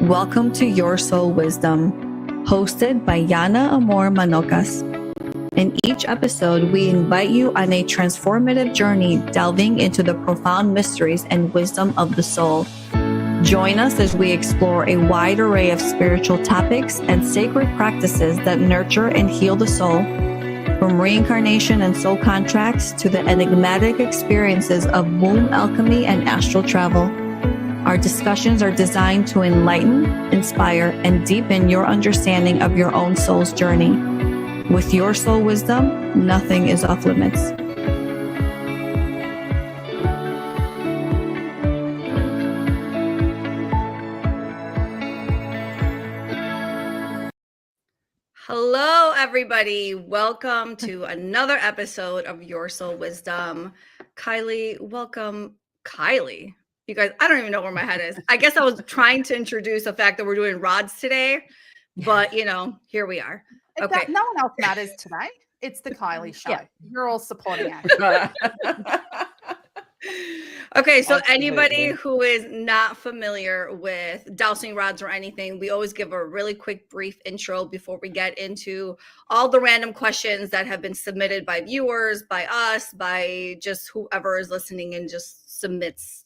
Welcome to Your Soul Wisdom, hosted by Yana Amor Manocas. In each episode, we invite you on a transformative journey delving into the profound mysteries and wisdom of the soul. Join us as we explore a wide array of spiritual topics and sacred practices that nurture and heal the soul, from reincarnation and soul contracts to the enigmatic experiences of womb alchemy and astral travel. Our discussions are designed to enlighten, inspire, and deepen your understanding of your own soul's journey. With Your Soul Wisdom, nothing is off limits. Hello, everybody. Welcome to another episode of Your Soul Wisdom. Kylie, welcome. Kylie. You guys, I don't even know where my head is. I guess I was trying to introduce the fact that we're doing rods today, but here we are. Okay. No one else matters today. It's the Kylie show. Yeah. You're all supporting us. Okay, so anybody who is not familiar with dowsing rods or anything, we always give a really quick, brief intro before we get into all the random questions that have been submitted by viewers, by us, by just whoever is listening and just submits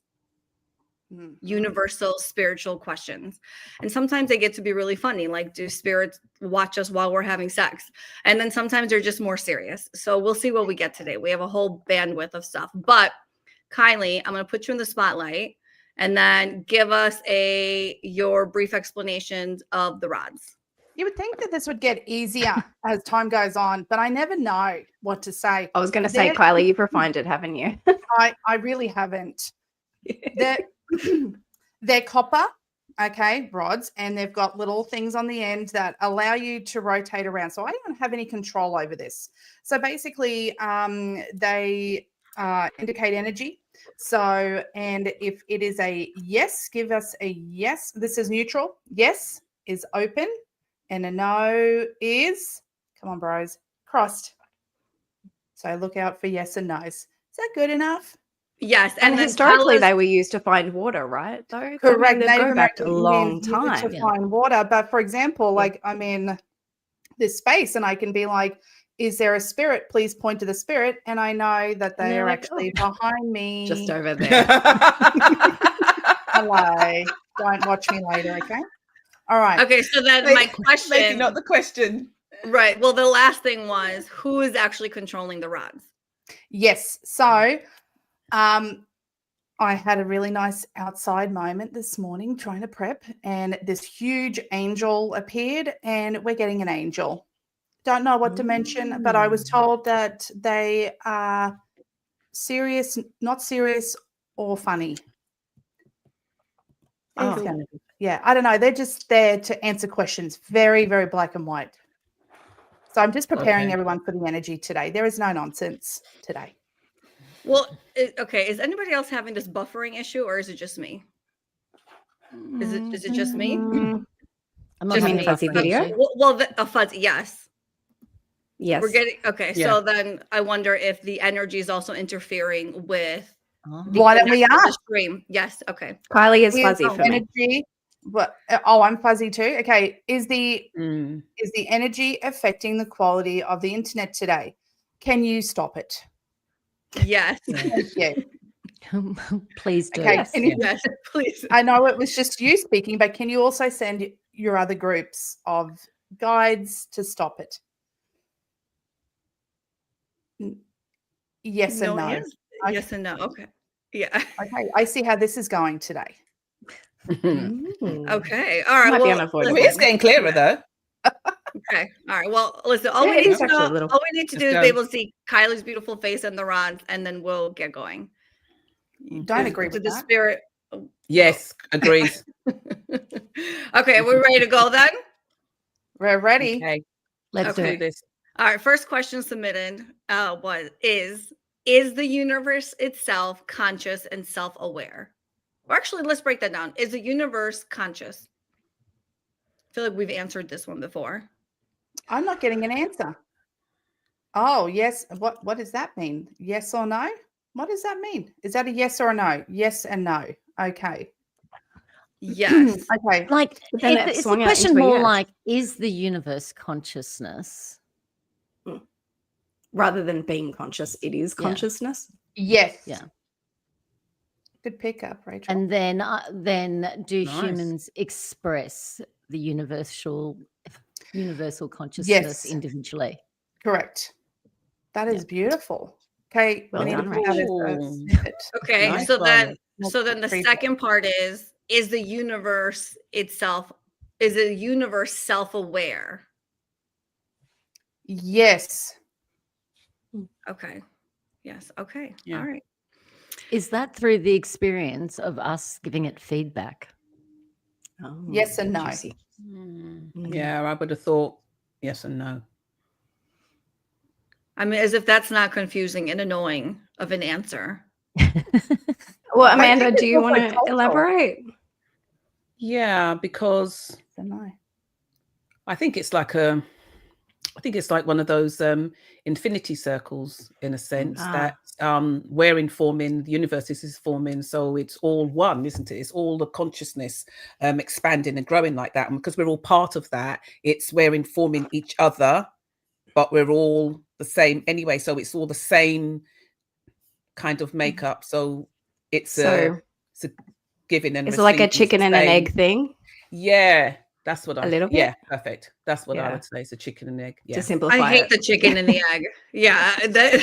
universal spiritual questions. And sometimes they get to be really funny, like, do spirits watch us while we're having sex? And then sometimes they're just more serious. So we'll see what we get today. We have a whole bandwidth of stuff. But Kylie, I'm going to put you in the spotlight and then give us your brief explanations of the rods. You would think that this would get easier as time goes on, but I never know what to say. I was going to say, Kylie, you've refined it, haven't you? I really haven't. They're copper, rods, and they've got little things on the end that allow you to rotate around. So I don't have any control over this. So basically, they indicate energy. So, and if it is a yes, give us a yes. This is neutral. Yes is open, and a no is, come on, bros, crossed. So look out for yes and no's. Is that good enough? Yes, and historically they were used to find water, right? Though correct. They go back to a long time to find water. But for example, like I'm in this space, and I can be like, "Is there a spirit? Please point to the spirit." And I know that they are actually behind me, just over there. Hello. Don't watch me later, okay? All right. Okay. So then my question, maybe not the question, right? Well, the last thing was, who is actually controlling the rods? Yes. So. I had a really nice outside moment this morning trying to prep, and this huge angel appeared, and we're getting an angel. Don't know what dimension, but I was told that they are serious, not serious, or funny. Yeah, I don't know. They're just there to answer questions. Very, very black and white. So I'm just preparing everyone for the energy today. There is no nonsense today. Well, okay. Is anybody else having this buffering issue, or is it just me? Is it just me? I'm not having a fuzzy video. Well, a fuzzy, yes. Yes. We're getting So then I wonder if the energy is also interfering with why don't we ask? Stream. Yes. Okay. Kylie is fuzzy for energy. Me. What? Oh, I'm fuzzy too. Okay. Is the energy affecting the quality of the internet today? Can you stop it? Yes. Yeah. Please do. Okay. Yes, please. I know it was just you speaking, but can you also send your other groups of guides to stop it? Yes and no. Yes and no. Okay. Yeah. Okay. I see how this is going today. Okay. All right. It's getting clearer though. Okay. All right. Well, listen, all we need to do is be able to see Kylie's beautiful face and the rods, and then we'll get going. Don't agree with the that. Spirit. Yes, agrees. Okay, we're ready to go then? We're ready. Okay. Let's do this. All right. First question submitted is the universe itself conscious and self-aware? Or actually, let's break that down. Is the universe conscious? I feel like we've answered this one before. I'm not getting an answer. Oh, yes. What does that mean? Yes or no? What does that mean? Is that a yes or a no? Yes and no. Okay. Yes. Okay. Like, But then it is the swung out question into a more yes. like, is the universe consciousness? Rather than being conscious, it is consciousness. Yes. Yeah. Good pickup, Rachel. And then do Nice. humans express the universal consciousness Yes. individually? Correct. That is beautiful. Okay. Well we need done, to put that as a Rachel. snippet. Okay. Nice so one. then the Preview. second part is the universe itself, is the universe self-aware? Yes. Okay. Yes. Okay. Yeah. All right. Is that through the experience of us giving it feedback? Oh, Yes and no. juicy. Yeah, I would have thought yes and no. I mean, as if that's not confusing and annoying of an answer. Well, I Amanda, think do it's you also want to cultural. elaborate? Yeah, because So no. I think it's like one of those infinity circles in a sense that we're informing, the universe is forming, so it's all one, isn't it? It's all the consciousness expanding and growing like that, and because we're all part of that, we're informing each other, but we're all the same anyway, so it's all the same kind of makeup. So it's a giving and Is it like a receiving, chicken and an egg thing? Yeah, that's what A little bit? Yeah, perfect. That's what I Yeah. would say. It's a chicken and egg. Yeah. To simplify I hate it. the chicken and the egg. Yeah, that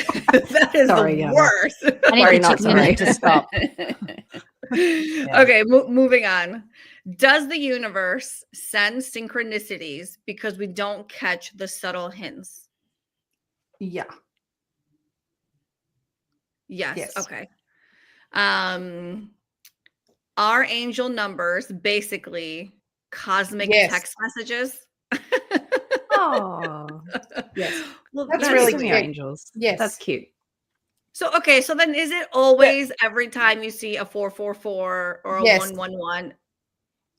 is Sorry, the Yana. worst. I need Sorry, the not chicken and egg to stop. Okay, moving on. Does the universe send synchronicities because we don't catch the subtle hints? Yeah. Yes. Yes. Okay. Are angel numbers basically cosmic Yes. text messages? Oh, yes. Well, That's Nice really to meet cute. angels. Yes. That's cute. So okay, so then is it always every time you see a 444 or a Yes. 111?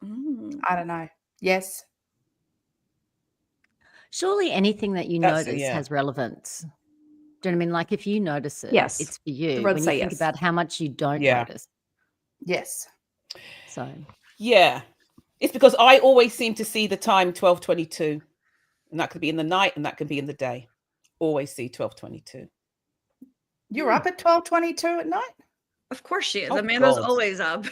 Mm. I don't know. Yes. Surely anything that you That's- notice yeah. has relevance. Do you know what I mean? Like if you notice it, Yes. it's for you. Rods When you say think yes. about how much you don't Yeah. notice. Yes. So Yeah. It's because I always seem to see the time 12:22. And that could be in the night and that could be in the day. Always see 12:22. You're up at 12:22 at night? Of course she is. Oh, Amanda's God. always up.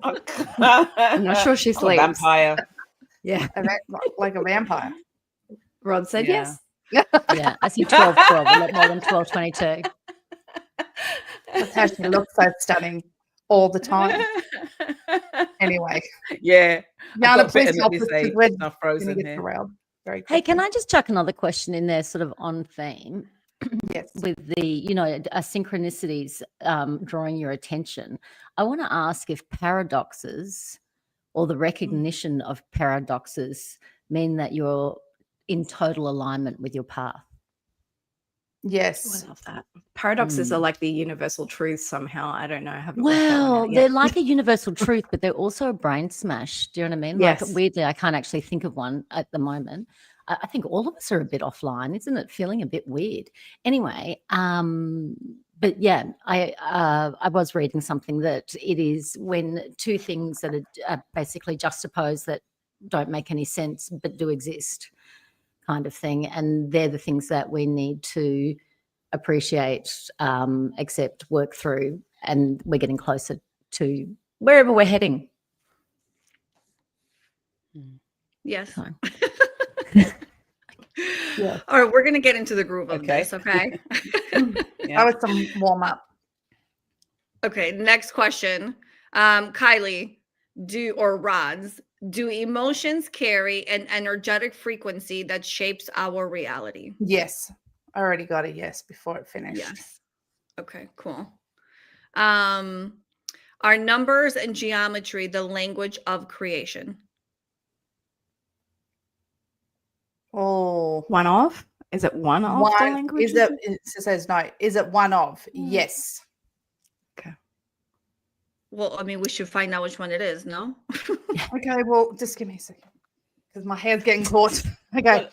I'm not sure she I'm a sleeps. vampire. Yeah. Like a vampire. Rod said Yeah. yes. yeah, I see 12:12, a lot more than 12:22. That's how she looks so stunning all the time. Anyway. Yeah. I've got Yana, a bit please of help this us because age. we're I'm going frozen to get here. derailed very quickly. Hey, can I just chuck another question in there, sort of on theme? Yes. With the, synchronicities drawing your attention, I want to ask if paradoxes or the recognition of paradoxes mean that you're in total alignment with your path. Yes. I love that. Paradoxes are like the universal truth somehow. I don't know. I haven't Well, yet. they're like a universal truth, but they're also a brain smash. Do you know what I mean? Yes. Like weirdly, I can't actually think of one at the moment. I think all of us are a bit offline, isn't it? Feeling a bit weird. Anyway, but yeah, I was reading something that it is when two things that are basically juxtaposed that don't make any sense but do exist, kind of thing, and they're the things that we need to appreciate, accept, work through, and we're getting closer to wherever we're heading. Yes. So. Yeah. All right, we're going to get into the groove of Okay. this, okay? Yeah. That was some warm up. Okay, next question. Kylie, Rods, do emotions carry an energetic frequency that shapes our reality? Yes. I already got a yes before it finished. Yes. Okay, cool. Are numbers and geometry the language of creation? Oh. One of? Is it one of the language? It says no. Is it one of? Yes. Well, I mean, we should find out which one it is, no? Okay, well, just give me a second. Because my hair's getting caught. Okay.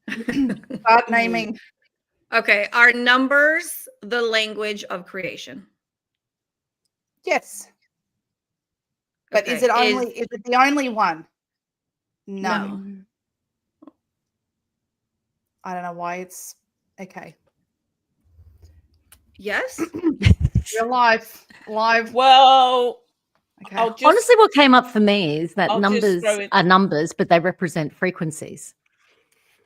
Start naming. Okay, are numbers the language of creation? Yes. But Okay. is it the only one? No. I don't know why it's okay. Yes. Real live. Well, Okay. I'll just Honestly, what came up for me is that I'll just numbers throw in- are numbers, but they represent frequencies.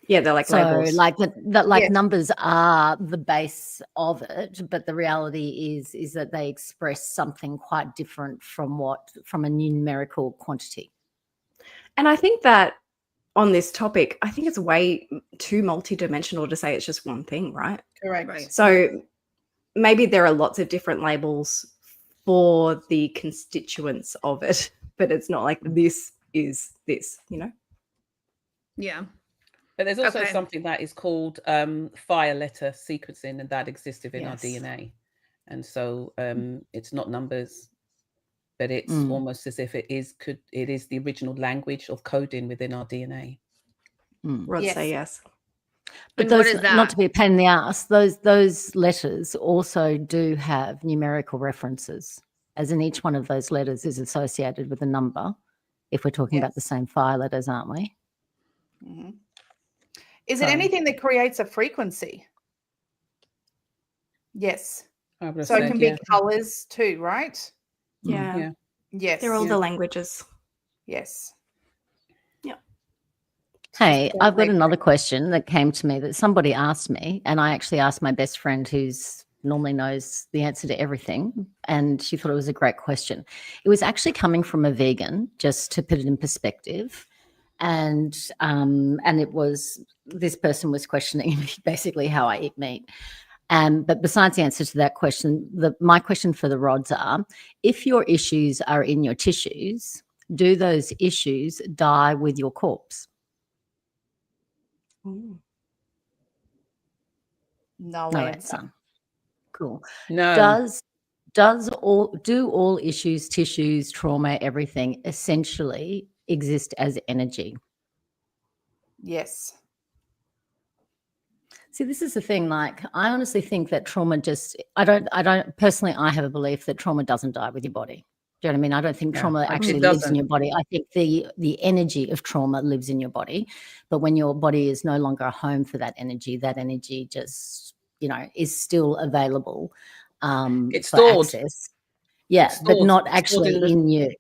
Yeah, they're like So, labels. like Yes. numbers are the base of it, but the reality is that they express something quite different from a numerical quantity. And I think that on this topic, I think it's way too multidimensional to say it's just one thing, right? Correct. Right. So maybe there are lots of different labels for the constituents of it, but it's not like this is this, you know? Yeah. But there's also Okay. something that is called fire letter sequencing, and that exists within our Yes. DNA. And so it's not numbers, but it's Mm. almost as if it is the original language of coding within our DNA. Mm. Rod Yes. say yes. But And what those, is that? not to be a pain in the ass, those letters also do have numerical references, as in each one of those letters is associated with a number, if we're talking about the Yes. same fire letters, aren't we? Mhm. Is So- it anything that creates a frequency? Yes. I would have So it said, can yeah. be colors too, right? Yeah. Yeah. Yes. They're all Yeah. the languages. Yes. Hey, Just I've got make another question that came to me that somebody asked me, and I actually asked my best friend who's normally knows the answer to everything, and she thought it was a great question. It was actually coming from a vegan, just to put it in perspective. And it was, this person was questioning basically how I eat meat. But besides the answer to that question, my question for the rods are, if your issues are in your tissues, do those issues die with your corpse? Ooh. No No answer. answer. Cool. No. Do all issues, tissues, trauma, everything essentially exist as energy? Yes. See, this is the thing. Like, I honestly think that trauma I don't personally, I have a belief that trauma doesn't die with your body. Do you know what I mean? I don't think Yeah, trauma it actually lives in doesn't. your body. I think the energy of trauma lives in your body. But when your body is no longer a home for that energy just, is still available It's for stored. access. Yeah, It's but stored. not It's stored actually in you.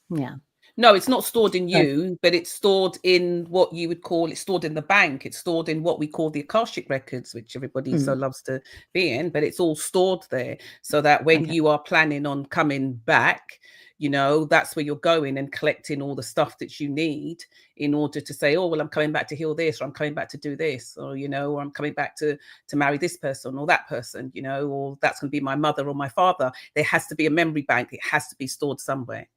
Yeah. No, it's not stored in So- you, but it's stored in what you would call, it's stored in the bank. It's stored in what we call the Akashic Records, which everybody so loves to be in, but it's all stored there so that when Okay. you are planning on coming back, that's where you're going and collecting all the stuff that you need in order to say, oh, well, I'm coming back to heal this, or I'm coming back to do this, or, or I'm coming back to marry this person or that person, or that's going to be my mother or my father. There has to be a memory bank. It has to be stored somewhere.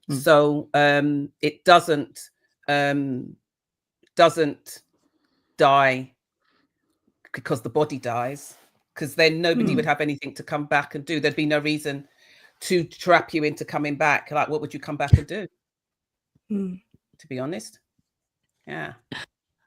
So it doesn't die because the body dies, because then nobody would have anything to come back and do. There'd be no reason to trap you into coming back. Like, what would you come back and do? To be honest. Yeah.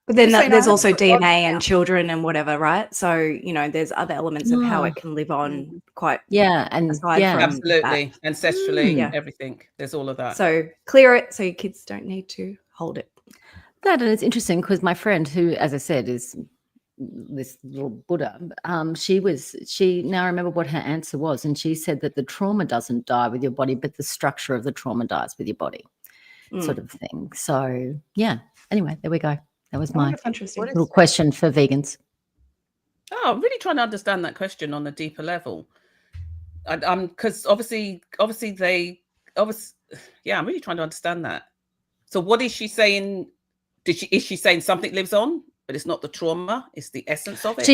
But then Just so you know, there's I also haven't got rods DNA now. and children and whatever, right? So, there's other elements of how it can live on quite Yeah, and aside yeah, from Absolutely. that. Ancestrally, Yeah. everything. There's all of that. So clear it so your kids don't need to hold it. that, and it's interesting because my friend, who, as I said, is this little Buddha, she now I remember what her answer was, and she said that the trauma doesn't die with your body, but the structure of the trauma dies with your body, sort of thing. So yeah. Anyway, there we go. That was my Interesting. little question for vegans. Oh, I'm really trying to understand that question on a deeper level. Because obviously, I'm really trying to understand that. So, what is she saying? Is she saying something lives on, but it's not the trauma; it's the essence of it,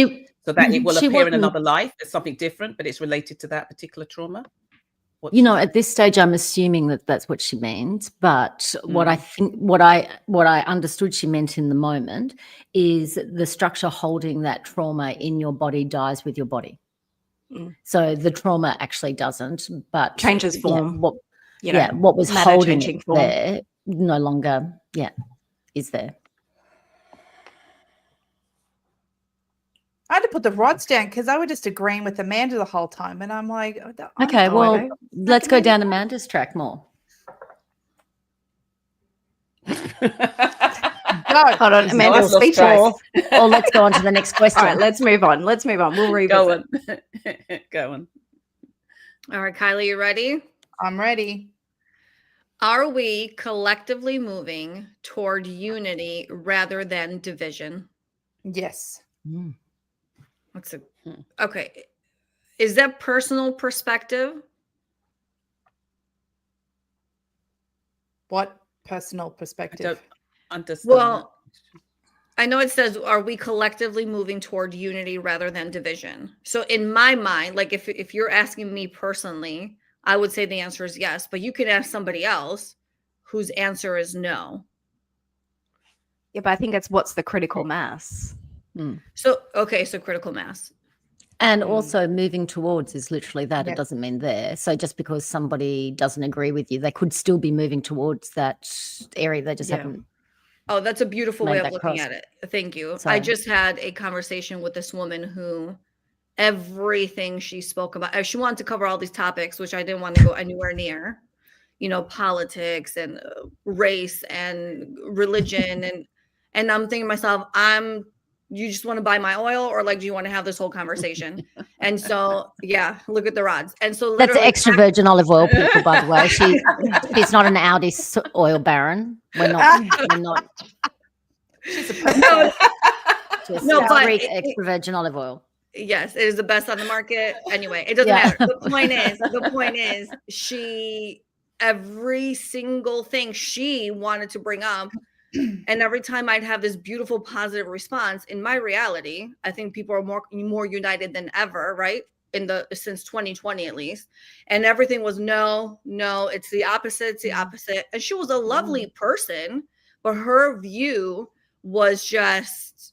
so that it will she appear in wasn't- another life as something different, but it's related to that particular trauma? At this stage, I'm assuming that that's what she means. But what I understood she meant in the moment is the structure holding that trauma in your body dies with your body. So the trauma actually doesn't, but Changes form. What was matter holding changing it form. there no longer, is there. I had to put the rods down because I was just agreeing with Amanda the whole time. And I'm like, Okay, well, let's go down Amanda's track more. Go. Hold on, Amanda's I've lost speechless. Or let's go on to the next question. All right, let's move on. We'll revisit. Go on. Go on. All right, Kylie, you ready? I'm ready. Are we collectively moving toward unity rather than division? Yes. Mm. What's it? Okay. Is that personal perspective? What personal I don't perspective? understand. Well, I know it says, are we collectively moving toward unity rather than division? So in my mind, like if you're asking me personally, I would say the answer is yes, but you could ask somebody else whose answer is no. Yeah, but I think it's what's the critical mass. So, okay, so critical mass. And also moving towards is literally that. Yep. It doesn't mean there. So just because somebody doesn't agree with you, they could still be moving towards that area. They just Yeah. haven't. Oh, that's a beautiful Made way of that looking cross. at it. Thank you. So- I just had a conversation with this woman who everything she spoke about, she wanted to cover all these topics, which I didn't want to go anywhere near, politics and race and religion. And I'm thinking to myself, you just want to buy my oil, or like, do you want to have this whole conversation? And so, yeah, look at the rods. And so That's literally extra virgin olive oil, people, by the way. She's not an Audi oil baron. We're not. She's a No, Just No, but Greek it- extra virgin olive oil. yes, it is the best on the market. Anyway, it doesn't Yeah. matter. The point is, every single thing she wanted to bring up, and every time I'd have this beautiful positive response, in my reality, I think people are more united than ever, right? Since 2020 at least. And everything was no, it's the opposite, And she was a lovely person, but her view was just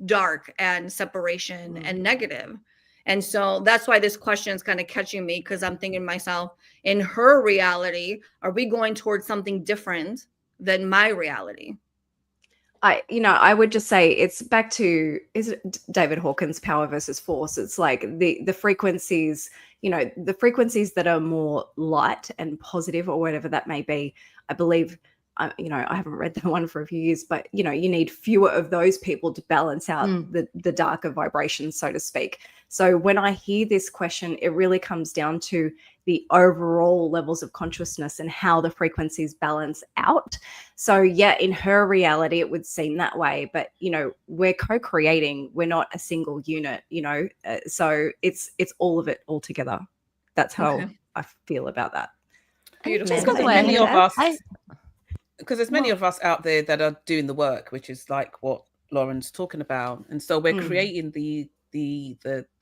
dark and separation and negative. And so that's why this question is kind of catching me, because I'm thinking to myself, in her reality, are we going towards something different than my reality? I would just say it's back to, is it David Hawkins' power versus force? It's like the frequencies, the frequencies that are more light and positive, or whatever that may be. I believe, I haven't read the one for a few years, but you need fewer of those people to balance out the darker vibrations, so to speak. So when I hear this question, it really comes down to the overall levels of consciousness and how the frequencies balance out. So yeah, in her reality, it would seem that way, but we're co-creating. We're not a single unit. So it's all of it all together. That's how I feel about that. Beautiful. Amanda, Because anything many to of add? us, because there's many of us out there that are doing the work, which is like what Lauren's talking about, and so we're creating the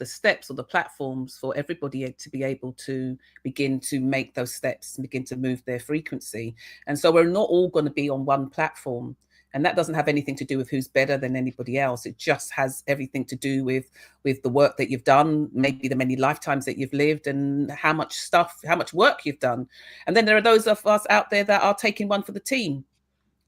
steps or the platforms for everybody to be able to begin to make those steps and begin to move their frequency. And so we're not all going to be on one platform, and that doesn't have anything to do with who's better than anybody else. It just has everything to do with the work that you've done, maybe the many lifetimes that you've lived, and how much work you've done. And then there are those of us out there that are taking one for the team.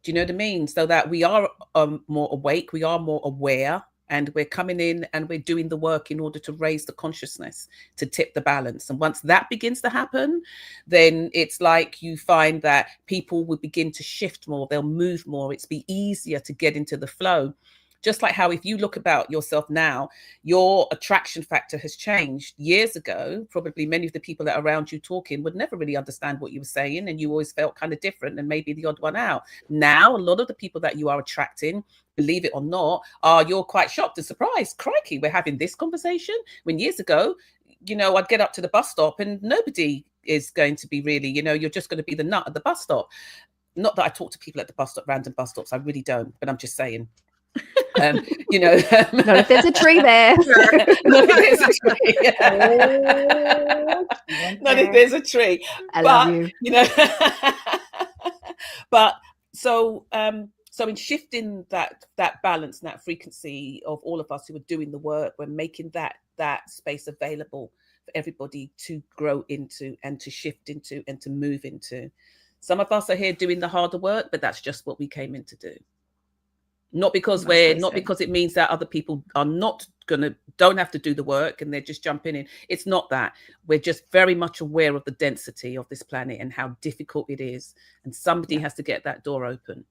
Do you know what I mean? So that we are more awake, we are more aware, and we're coming in and we're doing the work in order to raise the consciousness, to tip the balance. And once that begins to happen, then it's like you find that people will begin to shift more, they'll move more, it's be easier to get into the flow. Just like how if you look about yourself now, your attraction factor has changed. Years ago, probably many of the people that are around you talking would never really understand what you were saying, and you always felt kind of different and maybe the odd one out. Now, a lot of the people that you are attracting, believe it or not, you're quite shocked and surprised. Crikey, we're having this conversation. When years ago, I'd get up to the bus stop and nobody is going to be really, you're just going to be the nut at the bus stop. Not that I talk to people at the bus stop, random bus stops. I really don't, but I'm just saying. Not if there's a tree there. Not if there's a tree. Not if there's a tree. I love you. But so in shifting that balance and that frequency of all of us who are doing the work, we're making that space available for everybody to grow into and to shift into and to move into. Some of us are here doing the harder work, but that's just what we came in to do. Not because because it means that other people are don't have to do the work and they're just jumping in. It's not that. We're just very much aware of the density of this planet and how difficult it is. And somebody has to get that door open.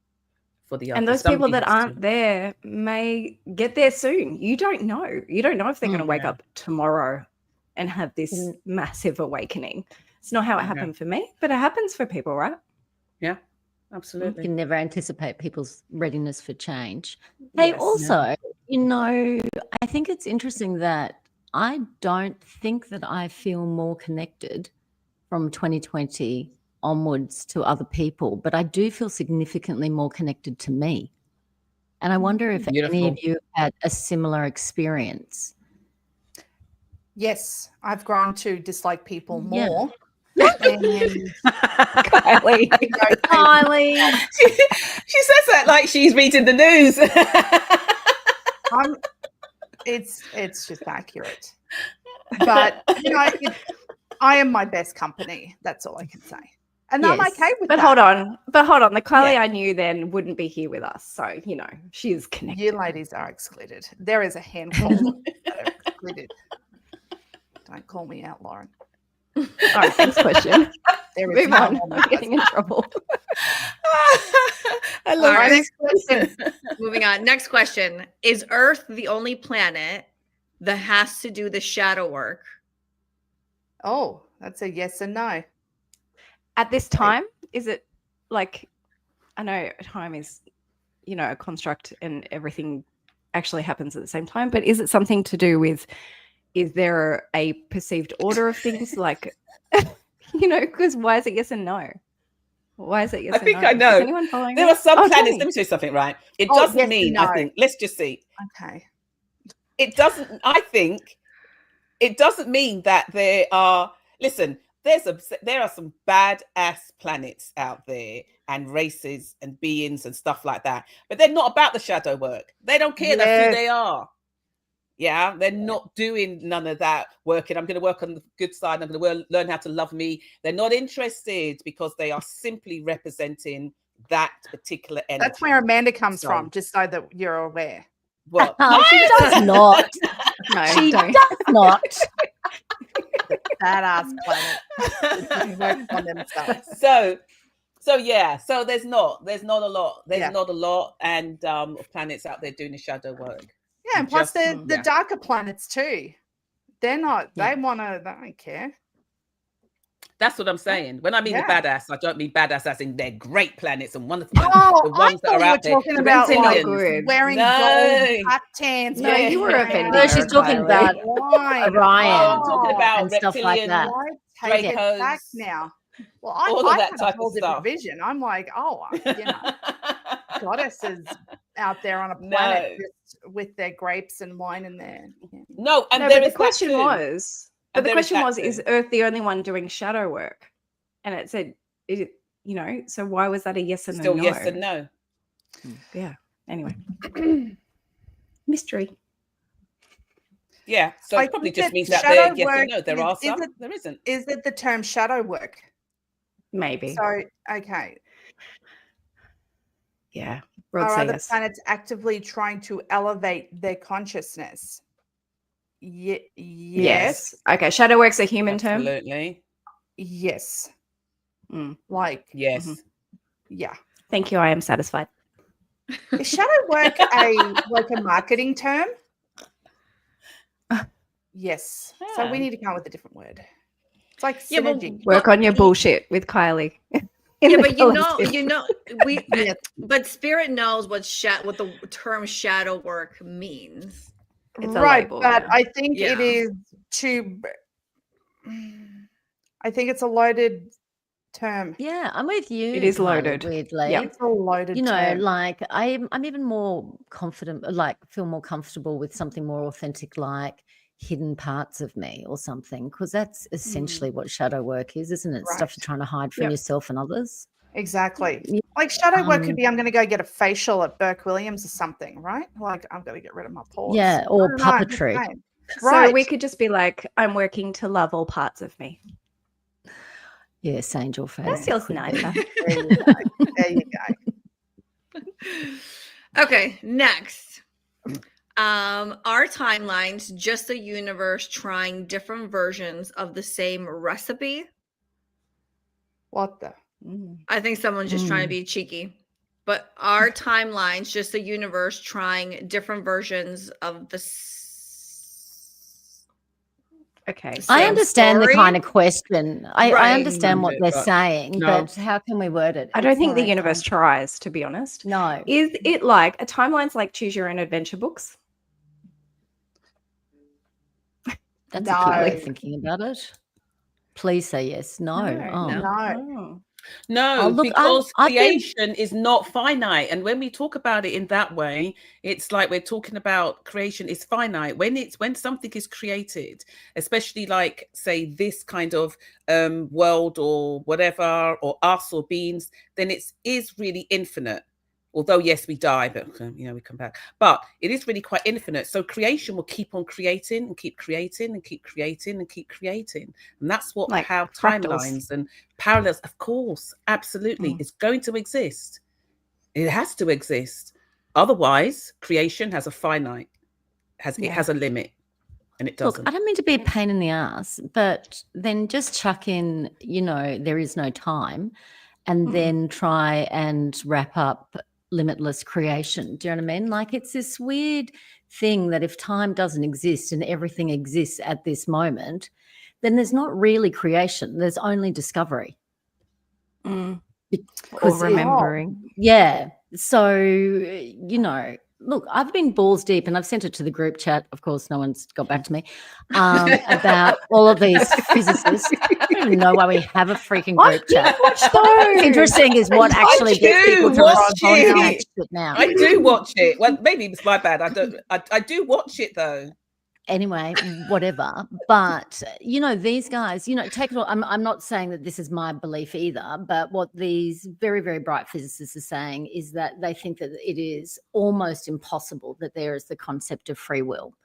for the And others. those people Somebody that has to. aren't there may get there soon. You don't know. You don't know if they're going to wake Yeah. up tomorrow and have this massive awakening. It's not how it Okay. happened for me, but it happens for people, right? Yeah, You absolutely. can never anticipate people's readiness for change. Hey, Yes. also, you know, I think it's interesting that I don't think that I feel more connected from 2020 onwards to other people, but I do feel significantly more connected to me. And I wonder if any Beautiful. of you had a similar experience. Yes, I've grown to dislike people Yeah. more. And Kylie. Kylie. She says that like she's reading the news. it's just accurate. But you know, I am my best company. That's all I can say. And I'm Yes. okay with But that. hold on. The Kylie Yeah. I knew then wouldn't be here with us. So, you know, she is connected. You ladies are excluded. There is a handful that are excluded. Don't call me out, Lauren. All right, next question. There is Move no on. one I'm getting in trouble. I love All right, this. next question. Moving on. Next question. Is Earth the only planet that has to do the shadow work? Oh, that's a yes and no. At this time, is it like, I know time is, you know, a construct and everything actually happens at the same time, but is it something to do with, is there a perceived order of things? Like, you know, because why is it yes and no? Why is it yes I and think no? I know. Is anyone following There me? are some Oh, tell planets. me. Let me say something, right? It Oh, doesn't yes and mean, no. I think, let's just see. Okay. It doesn't, I think, it doesn't mean that there are, listen, there are some badass planets out there and races and beings and stuff like that, but they're not about the shadow work. They don't care. That's who Yes. they are. Yeah, they're not doing none of that working. I'm going to work on the good side. I'm going to learn how to love me. They're not interested because they are simply representing that particular energy. That's where Amanda comes So- from, just so that you're aware. What? She does not. No, She don't. does not. Badass planet. They work on themselves. So yeah, so there's not a lot. There's Yeah. not a lot and of planets out there doing the shadow work. Yeah, and plus Just- the yeah. darker planets too. They're not, Yeah. they don't care. That's what I'm saying. When I mean the Yeah. badass, I don't mean badass as in they're great planets and wonderful Oh, planets. The ones that I are thought out you there. were talking The about like reptilians. good. wearing No. gold hat tans. No, you were offending No, her, she's talking Kylie. about Wine. Orion. Oh, I'm talking about and stuff like reptilians. that. I take it back Dracos, now. Well, all I of that had type a whole of different stuff. vision. I'm like, you know, goddesses out there on a planet just with their grapes and wine in there. Yeah. No, and No, there but the is that question too. was, And there is that is too. Earth the only one doing shadow work? And it said, you know, so why was that a yes and Still a no? yes and no. Yeah. Anyway. Mystery. Yeah, so I it probably think just that means that shadow there yes work and no. There are is some. it- There isn't. Is it the term shadow work? Maybe. So, okay. Yeah. Rod Are say other yes. planets actively trying to elevate their consciousness? Yes. Okay. Shadow work's a human term. Absolutely. Yes. Mm. Like, Yes. Mhm. yeah. Thank you. I am satisfied. Is shadow work like a marketing term? Yes. So we Yeah. need to come up with a different word. It's like Yeah, but- synergy. Work on your bullshit with Kylie. Yeah, In the but collective. we Yes. but spirit knows what the term shadow work means. It's a Right, label, but yeah. I think it Yeah. is I think it's a loaded term. Yeah, I'm with you. It is Kylie, loaded. Weirdly. Yeah. It's a loaded You know, term. like I'm even more confident, like feel more comfortable with something more authentic, like hidden parts of me or something, because that's essentially what shadow work is, isn't it? Stuff Right. you're trying to hide from Yep. yourself and others. Exactly. Yeah. Like shadow work could Um, be I'm going to go get a facial at Burke Williams or something, right? Like I've got to get rid of my pores. Yeah, I or don't know, I'm just puppetry. saying. So Right. we could just be like, I'm working to love all parts of me. Yes, angel face. That feels could be. nicer. There you go. There you go. Okay, next. Our timelines just the universe trying different versions of the same recipe. What the? Mm. I think someone's just trying to be cheeky, But our timeline's just the universe trying different versions of the Okay. I So I understand the story? kind of question. I Right. understand what they're But saying, no. but how can we word it? I don't It's think the like, universe tries, to be honest. no. Is it like a timeline's like choose your own adventure books? That's a cute way No. of thinking about it. Please say yes. No. Oh. No. Oh. No, Oh, look, because I've been- creation is not finite. And when we talk about it in that way, it's like we're talking about creation is finite. When something is created, especially like say this kind of world or whatever, or us or beings, then it is really infinite. Although yes, we die, but we come back. But it is really quite infinite. So creation will keep on creating and keep creating and keep creating and keep creating. And that's what Like how fractals. timelines and parallels, of course, absolutely, it's going to exist. It has to exist. Otherwise, creation has a finite, it has a limit, and it Look, doesn't. I don't mean to be a pain in the ass, but then just chuck in, there is no time, and then try and wrap up limitless creation. Do you know what I mean? Like, it's this weird thing that if time doesn't exist and everything exists at this moment, then there's not really creation. There's only discovery. Or Because remembering. yeah. So, look, I've been balls deep and I've sent it to the group chat. Of course, no one's got back to me about all of these physicists. I don't even know why we have a freaking group chat. What's interesting is what actually gets people to respond to that shit now. I do watch it. Well, maybe it's my bad. I do watch it though. Anyway, whatever. But these guys, take it all. I'm not saying that this is my belief either, but what these very, very bright physicists are saying is that they think that it is almost impossible that there is the concept of free will.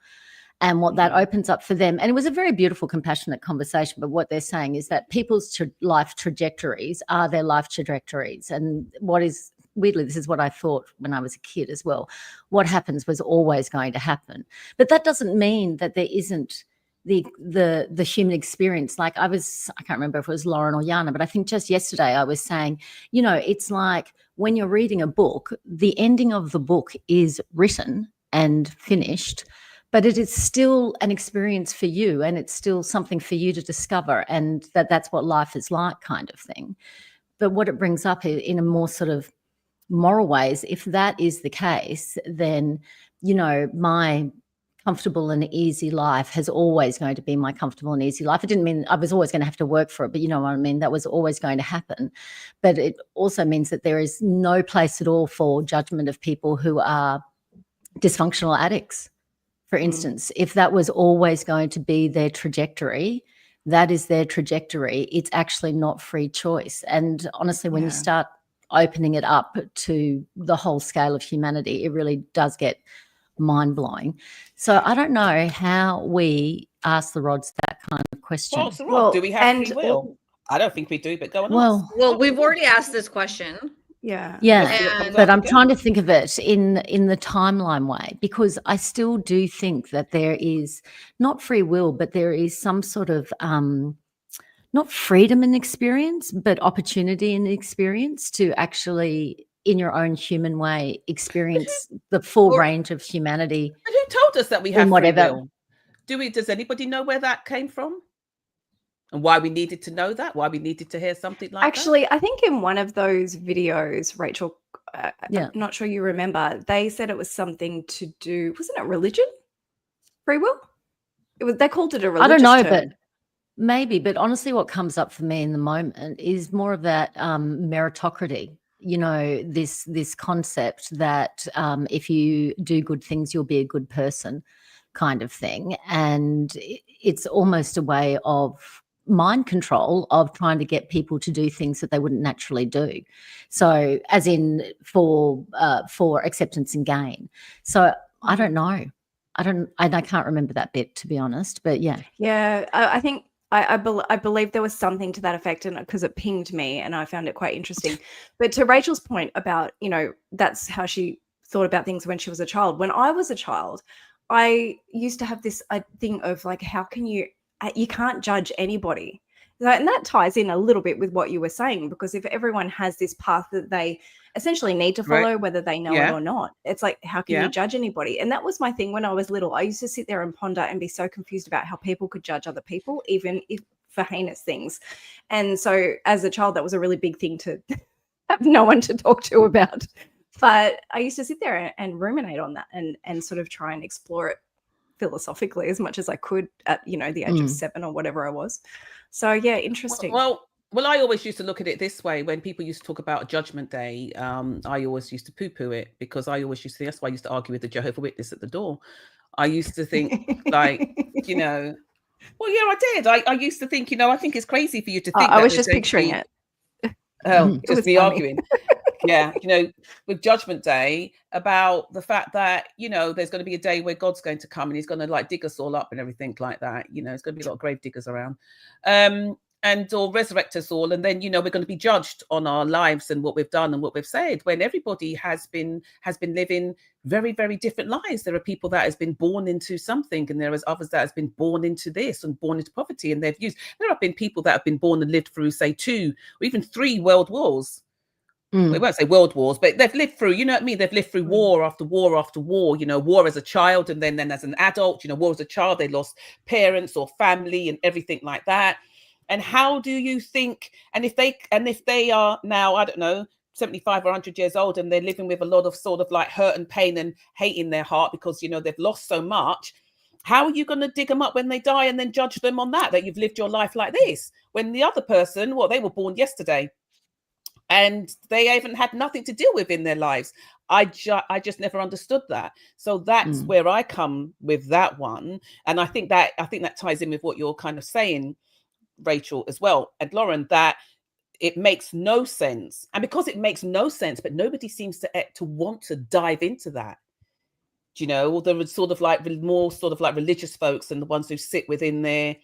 And what that opens up for them, and it was a very beautiful, compassionate conversation, but what they're saying is that people's life trajectories are their life trajectories. And what is weirdly, this is what I thought when I was a kid as well. What happens was always going to happen. But that doesn't mean that there isn't the human experience. Like I can't remember if it was Lauren or Yana, but I think just yesterday I was saying, it's like when you're reading a book, the ending of the book is written and finished, but it is still an experience for you, and it's still something for you to discover, and that's what life is like, kind of thing. But what it brings up in a more sort of moral ways, if that is the case, then my comfortable and easy life has always going to be my comfortable and easy life. It didn't mean I was always going to have to work for it, but you know what I mean? That was always going to happen. But it also means that there is no place at all for judgment of people who are dysfunctional addicts, for instance. If that was always going to be their trajectory, that is their trajectory. It's actually not free choice. And honestly, when you start opening it up to the whole scale of humanity, it really does get mind-blowing. So I don't know how we ask the rods that kind of question. Well, do we have free will? I don't think we do, but go on. Well, we've already asked this question. Yeah. But I'm trying to think of it in the timeline way, because I still do think that there is not free will, but there is some sort of not freedom in experience, but opportunity in experience to actually, in your own human way, experience the full range of humanity. But who told us that we have whatever. free will? Does anybody know where that came from? And why we needed to know that? Why we needed to hear something like that? Actually, I think in one of those videos, Rachel, I'm not sure you remember, they said it was something to do, wasn't it religion? Free will? They called it a religious I don't know, term. but maybe. But honestly, what comes up for me in the moment is more of that meritocracy. This concept that if you do good things, you'll be a good person, kind of thing. And it's almost a way of mind control, of trying to get people to do things that they wouldn't naturally do. So as in for acceptance and gain. So I don't know. I can't remember that bit, to be honest, but yeah. Yeah, I think I believe there was something to that effect, and because it pinged me and I found it quite interesting. But to Rachel's point about, that's how she thought about things when she was a child. When I was a child, I used to have this thing of like, how can you can't judge anybody. And that ties in a little bit with what you were saying, because if everyone has this path that they essentially need to follow, Right. whether they know it Yeah. or not, it's like, how can Yeah. you judge anybody? And that was my thing when I was little. I used to sit there and ponder and be so confused about how people could judge other people, even if for heinous things. And so as a child, that was a really big thing to have no one to talk to about. But I used to sit there and ruminate on that and sort of try and explore it philosophically as much as I could at, the age of 7 or whatever I was. So yeah, interesting. Well, I always used to look at it this way. When people used to talk about Judgment Day, I always used to poo-poo it, because I always used to think, that's why I used to argue with the Jehovah's Witness at the door. I used to think like, well, yeah, I did. I used to think, I think it's crazy for you to think I that was there's just going to picturing be- it. Oh, It just was me funny. arguing. Yeah, with Judgment Day, about the fact that, there's going to be a day where God's going to come and he's going to like dig us all up and everything like that. There's going to be a lot of grave diggers around. Or resurrect us all, and then we're going to be judged on our lives and what we've done and what we've said, when everybody has been living very, very different lives. There are people that has been born into something, and there is others that has been born into this and born into poverty, and there have been people that have been born and lived through, say, 2 or even 3 world wars. We won't say world wars, but they've lived through, you know what I mean? They've lived through war after war after war, war as a child, and then as an adult, war as a child, they lost parents or family and everything like that. And how do you think, and if they are now, I don't know, 75 or 100 years old, and they're living with a lot of sort of like hurt and pain and hate in their heart because, they've lost so much, how are you going to dig them up when they die and then judge them on that you've lived your life like this? When the other person, they were born yesterday and they haven't had nothing to deal with in their lives. I just never understood that. So that's where I come with that one. And I think that ties in with what you're kind of saying, Rachel, as well, and Lauren, that it makes no sense. And because it makes no sense, but nobody seems to want to dive into that. Or the sort of like more sort of like religious folks and the ones who sit within their,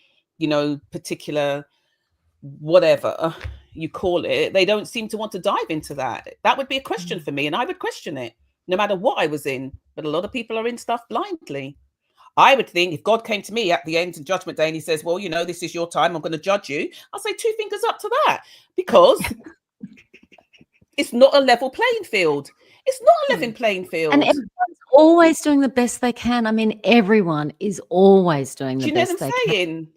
particular whatever you call it, they don't seem to want to dive into that. That would be a question for me, and I would question it no matter what I was in. But a lot of people are in stuff blindly. I would think if God came to me at the end of Judgment Day and he says, well, this is your time, I'm going to judge you, I'll say 2 fingers up to that, because it's not a level playing field. It's not a level playing field. And everyone's always doing the best they can. I mean, everyone is always doing the best they can.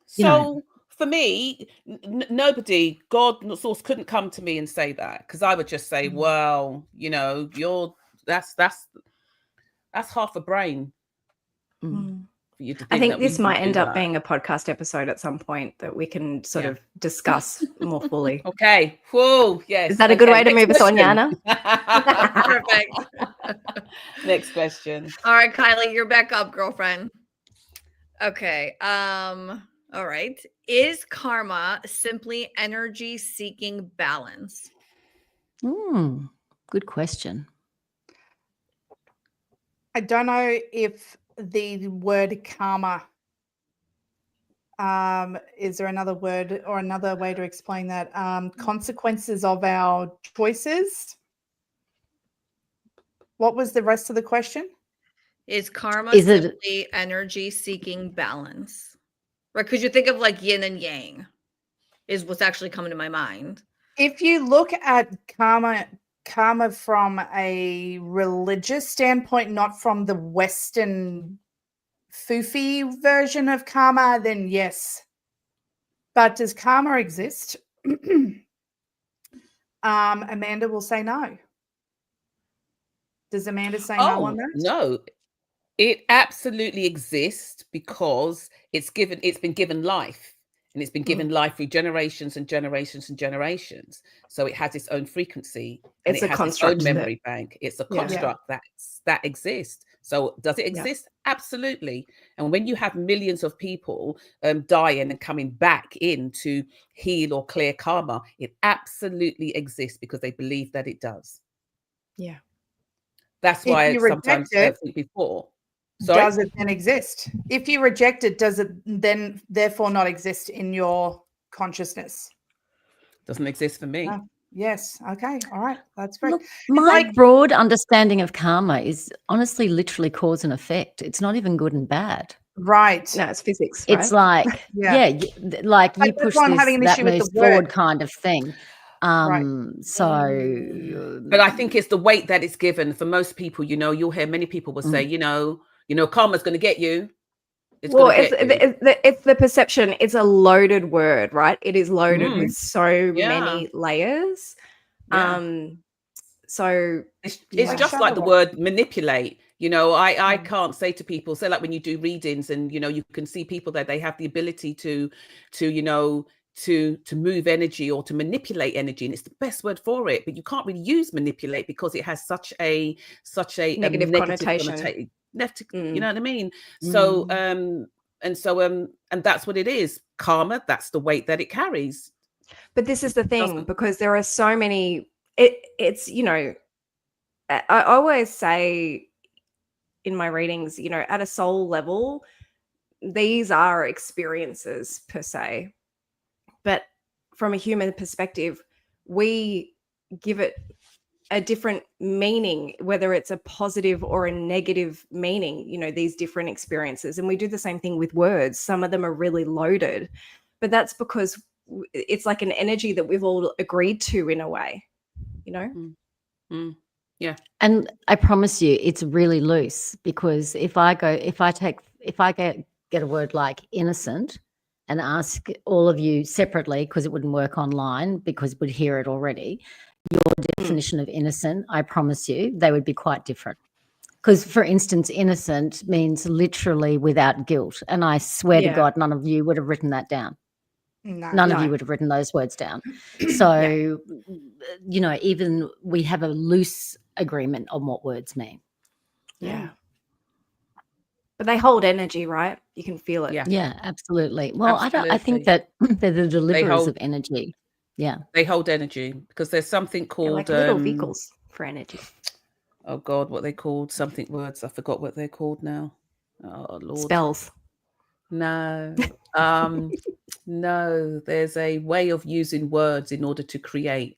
So for me, nobody, God source couldn't come to me and say that, because I would just say, well, that's half a brain. For you to think I think that we this might can end do up that. being a podcast episode at some point that we can sort of discuss more fully. Okay. Whoa. Yes. Is that a good way to move us on, Yana? Perfect. Next question. All right, Kylie, you're back up, girlfriend. Okay. All right. Is karma simply energy seeking balance? Good question. I don't know if the word karma, is there another word or another way to explain that? Consequences of our choices. What was the rest of the question? Is karma Is it- simply energy seeking balance? Right? Because you think of like yin and yang is what's actually coming to my mind. If you look at karma from a religious standpoint, not from the Western foofy version of karma, then yes. But does karma exist? Amanda will say no. Does Amanda say no on that? No, it absolutely exists, because it's been given life, and it's been given life through generations and generations and generations. So it has its own frequency. And It's it a has construct its own memory bank. It's a construct that exists. So does it exist? Absolutely. And when you have millions of people dying and coming back in to heal or clear karma, it absolutely exists, because they believe that it does. Yeah. That's why I sometimes don't think before. Sorry? Does it then exist? If you reject it, does it then therefore not exist in your consciousness? Doesn't exist for me. Yes. Okay. All right. That's great. Look, my broad understanding of karma is honestly literally cause and effect. It's not even good and bad. Right. No, it's physics, right? It's like, Yeah. like Like, you that's push why I'm this, having an that issue with the moves forward word. kind of thing. Right. But I think it's the weight that it's given. For most people, you'll hear many people will say, karma's going to get you. It's Well, going to get you. it's the perception. It's a loaded word, right? It is loaded with so Yeah. many layers. Yeah. So It's Yeah. just like the word manipulate. I Mm. can't say to people, say like when you do readings and you can see people that they have the ability to move energy or to manipulate energy, and it's the best word for it, but you can't really use manipulate because it has such a negative connotation. you know what I mean? So and that's what it is. Karma, that's the weight that it carries. But this is the thing, Doesn't- because there are so many. It's I always say in my readings, at a soul level, these are experiences per se, but from a human perspective, we give it a different meaning, whether it's a positive or a negative meaning, these different experiences. And we do the same thing with words. Some of them are really loaded, but that's because it's like an energy that we've all agreed to in a way, Yeah. And I promise you, it's really loose, because if I get a word like innocent and ask all of you separately, because it wouldn't work online because we'd hear it already, your definition of innocent, I promise you, they would be quite different. Because, for instance, innocent means literally without guilt. And I swear to God, none of you would have written that down. No. None of you would have written those words down. So, even we have a loose agreement on what words mean. Yeah. But they hold energy, right? You can feel it. Yeah, absolutely. Well, I think Absolutely. that they're the deliverers hold- of energy. Yeah. They hold energy because there's something They're called like little vehicles for energy. oh God, what they called, something words. I forgot what they're called now. Oh Lord. Spells. No. No, there's a way of using words in order to create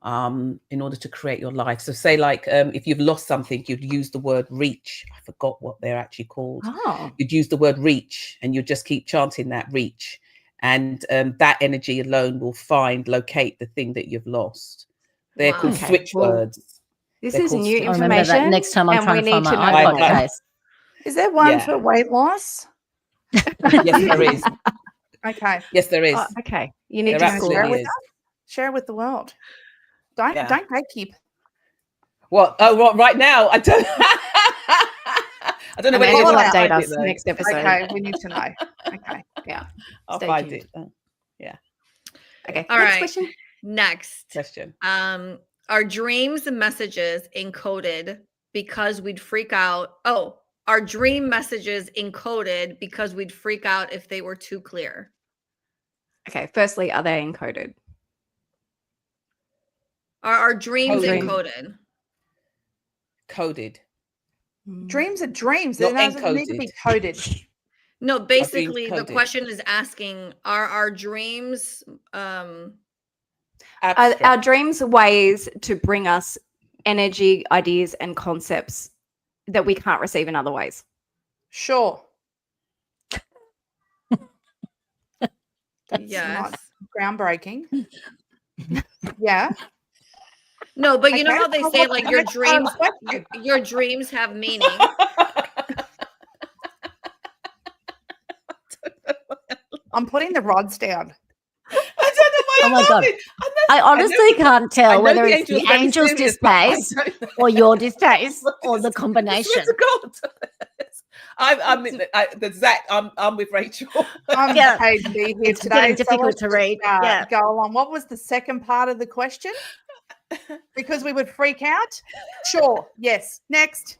your life. So say like if you've lost something, you'd use the word reach. I forgot what they're actually called. Oh. You'd use the word reach and you just keep chanting that reach. And that energy alone will locate the thing that you've lost. They're called switch words. This They're is called new switch- I remember that information. next time I'm and trying we to find need to my know iPod more. case. Is there one Yeah. for weight loss? Yes, there is. Okay. Yes, there is. Oh, okay. You need There to school absolutely us. is. Share it with the world. Don't gatekeep. What? Oh, well, right now I don't. I don't know where Amanda you're will going to update find us it, though. next episode. Okay, we need to know. Okay. Yeah. I'll Stay find tuned. it. Yeah. Okay. All next right. question. Next. Question. Are dreams messages encoded because we'd freak out? Oh, are dream messages encoded because we'd freak out if they were too clear? Okay. Firstly, are they encoded? Are our dreams Coded. encoded? Coded. Dreams are dreams. Not They don't need to be coded. No, basically the coded. question is asking, are our dreams Are Abstract. dreams ways to bring us energy, ideas, and concepts that we can't receive in other ways? Sure. That's yes. not groundbreaking. Yeah. No, but you know Okay. how they Well, say what's like the your next part of dreams the question? your dreams have meaning. I'm putting the rods down. I don't know why Oh you're my God. laughing. I honestly can't I tell know whether the it's the angel's very angel's serious, but I distaste don't know. or your distaste What or is the it? I combination. swear to God. I'm with Rachel. I'm Yeah. paid to be here It's today. getting difficult to read. Yeah. Go along. What was the second part of the question? Because we would freak out? Sure. Yes. Next.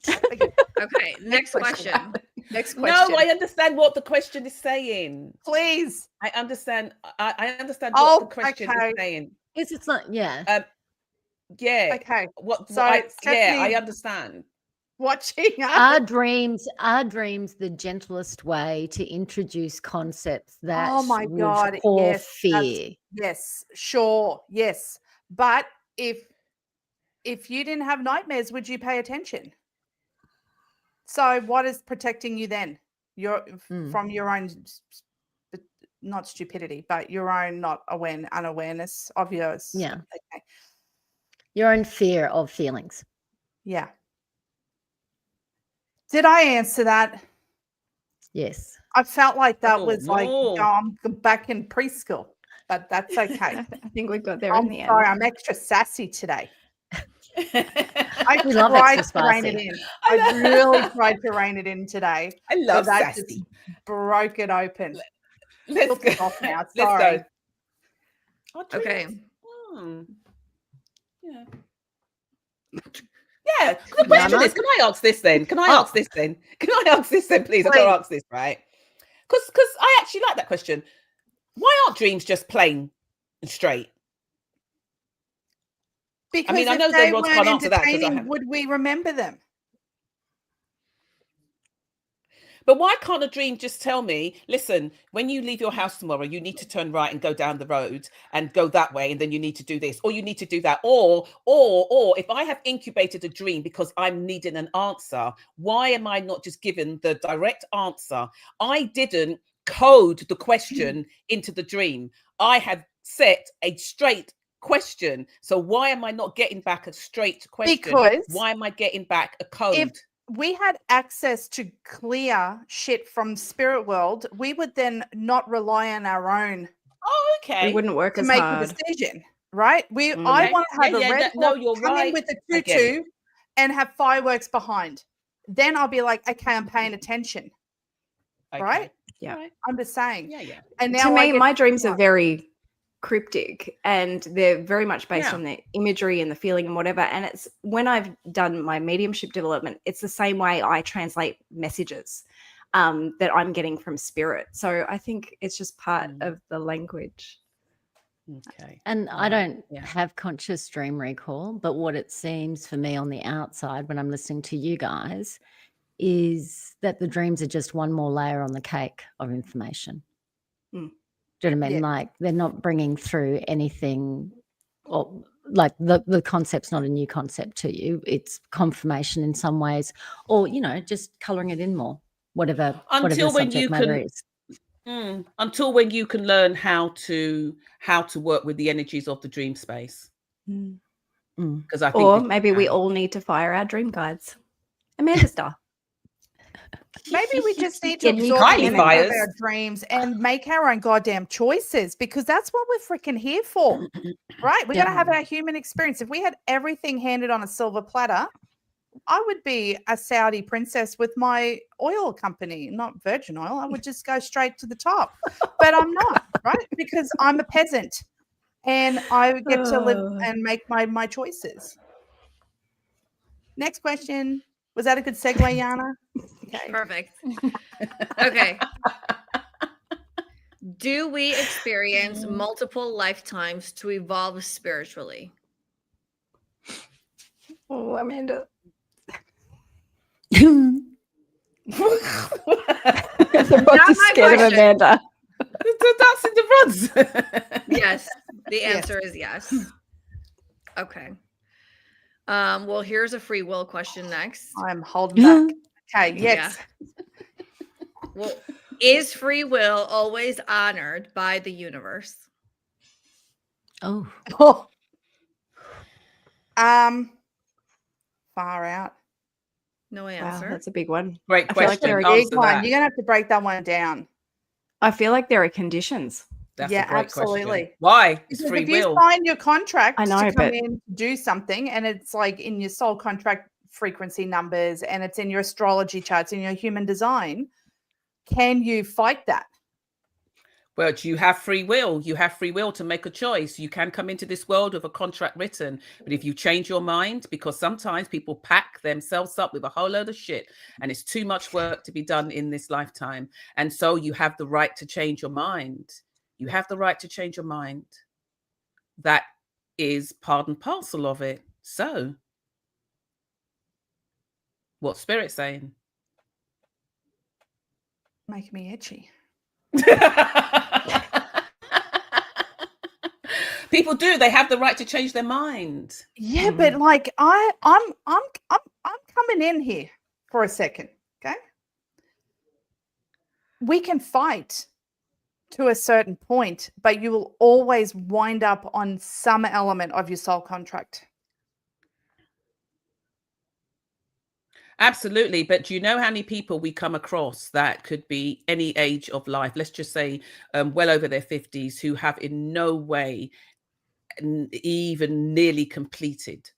Okay, next question. Next question. No, I understand what the question is saying. Please. I understand. I understand Oh, what the question okay. is saying. Yes, it's not. Yeah. Yeah. Okay. What? So, I Stephanie- understand. Watching us. Are dreams the gentlest way to introduce concepts that Oh my would God, cause yes, fear? Yes, sure. Yes. But if you didn't have nightmares, would you pay attention? So what is protecting you then? Mm. From your own, not stupidity, but your own unawareness of yours. Yeah. Okay. Your own fear of feelings. Yeah. Did I answer that? Yes. I felt like that Oh, was like, no. I'm back in preschool, but that's okay. I think we got there I'm in the sorry, end. I'm extra sassy today. I We love tried extra to rein it spicy. in. I really tried to rein it in today. I love but that sassy. just broke it open. Let's Took it go. off now. Let's Sorry. go. Oh, Okay. dreams. Yeah. Yeah. The question Yana? is, can I ask this then? Can I Oh. ask this then? Can I ask this then, please? I've got to ask this, right? Because I actually like that question. Why aren't dreams just plain and straight? Because I if know they that Rods weren't can't answer that because I entertaining, have. would we remember them? But why can't a dream just tell me, listen, when you leave your house tomorrow, you need to turn right and go down the road and go that way, and then you need to do this, or you need to do that, or if I have incubated a dream because I'm needing an answer, why am I not just given the direct answer? I didn't code the question into the dream. I have set a straight question. So why am I not getting back a straight question? Because why am I getting back a code? if we had access to clear shit from spirit world, we would then not rely on our own Oh, okay. We wouldn't work to as make hard. a decision, right? I Okay. want to have a red no, hawk you're come right. in with a I get it. tutu and have fireworks behind. Then I'll be like, okay, I'm paying attention, right? Yeah. All right. I'm just saying. Yeah. And now To I me, get my to dreams are decide. very cryptic and they're very much based Yeah. on the imagery and the feeling and whatever. And it's when I've done my mediumship development, it's the same way I translate messages that I'm getting from spirit. So I think it's just part of the language. Okay. And I Right. don't Yeah. have conscious dream recall, but what it seems for me on the outside when I'm listening to you guys is that the dreams are just one more layer on the cake of information. Mm. Do you know what I mean? Yeah. Like they're not bringing through anything, or like the concept's not a new concept to you. It's confirmation in some ways, or just colouring it in more, whatever the Until when you subject matter can, is. until when you can learn how to work with the energies of the dream space. Because I think, Or maybe we all need to fire our dream guides. Amanda Star. Maybe we just need to Get me absorb the Kylie energy fires. of our dreams and make our own goddamn choices, because that's what we're freaking here for, right? We're Yeah. going to have our human experience. If we had everything handed on a silver platter, I would be a Saudi princess with my oil company, not Virgin Oil. I would just go straight to the top, but I'm not, right? Because I'm a peasant and I get to live and make my choices. Next question. Was that a good segue, Yana? Okay. Perfect. Okay. Do we experience multiple lifetimes to evolve spiritually? Oh, Amanda. Not Everybody's my scared of question. Amanda. That's in the Rods. Yes. The Yes. answer is yes. Okay. Well, here's a free will question next. I'm holding back. Okay. Yes. Well, is free will always honored by the universe? Oh, Oh. Far out. No Wow, answer. that's a big one. Great I feel like question. there Big are, Answer one. that. You're gonna have to break that one down. I feel like there are conditions. That's Yeah, a great absolutely. question. Why? It's Because free if you will. sign your contract I know, to come but- in to do something, and it's like in your soul contract frequency numbers, and it's in your astrology charts, in your human design, can you fight that? But you have free will. You have free will to make a choice. You can come into this world with a contract written. But if you change your mind, because sometimes people pack themselves up with a whole load of shit and it's too much work to be done in this lifetime. And so you have the right to change your mind. You have the right to change your mind. That is part and parcel of it. So what's Spirit saying? Make me itchy. People do. They have the right to change their mind. Yeah, but like I'm coming in here for a second, we can fight to a certain point, but you will always wind up on some element of your soul contract. Absolutely. But do you know how many people we come across that could be any age of life? Let's just say well over their 50s, who have in no way even nearly completed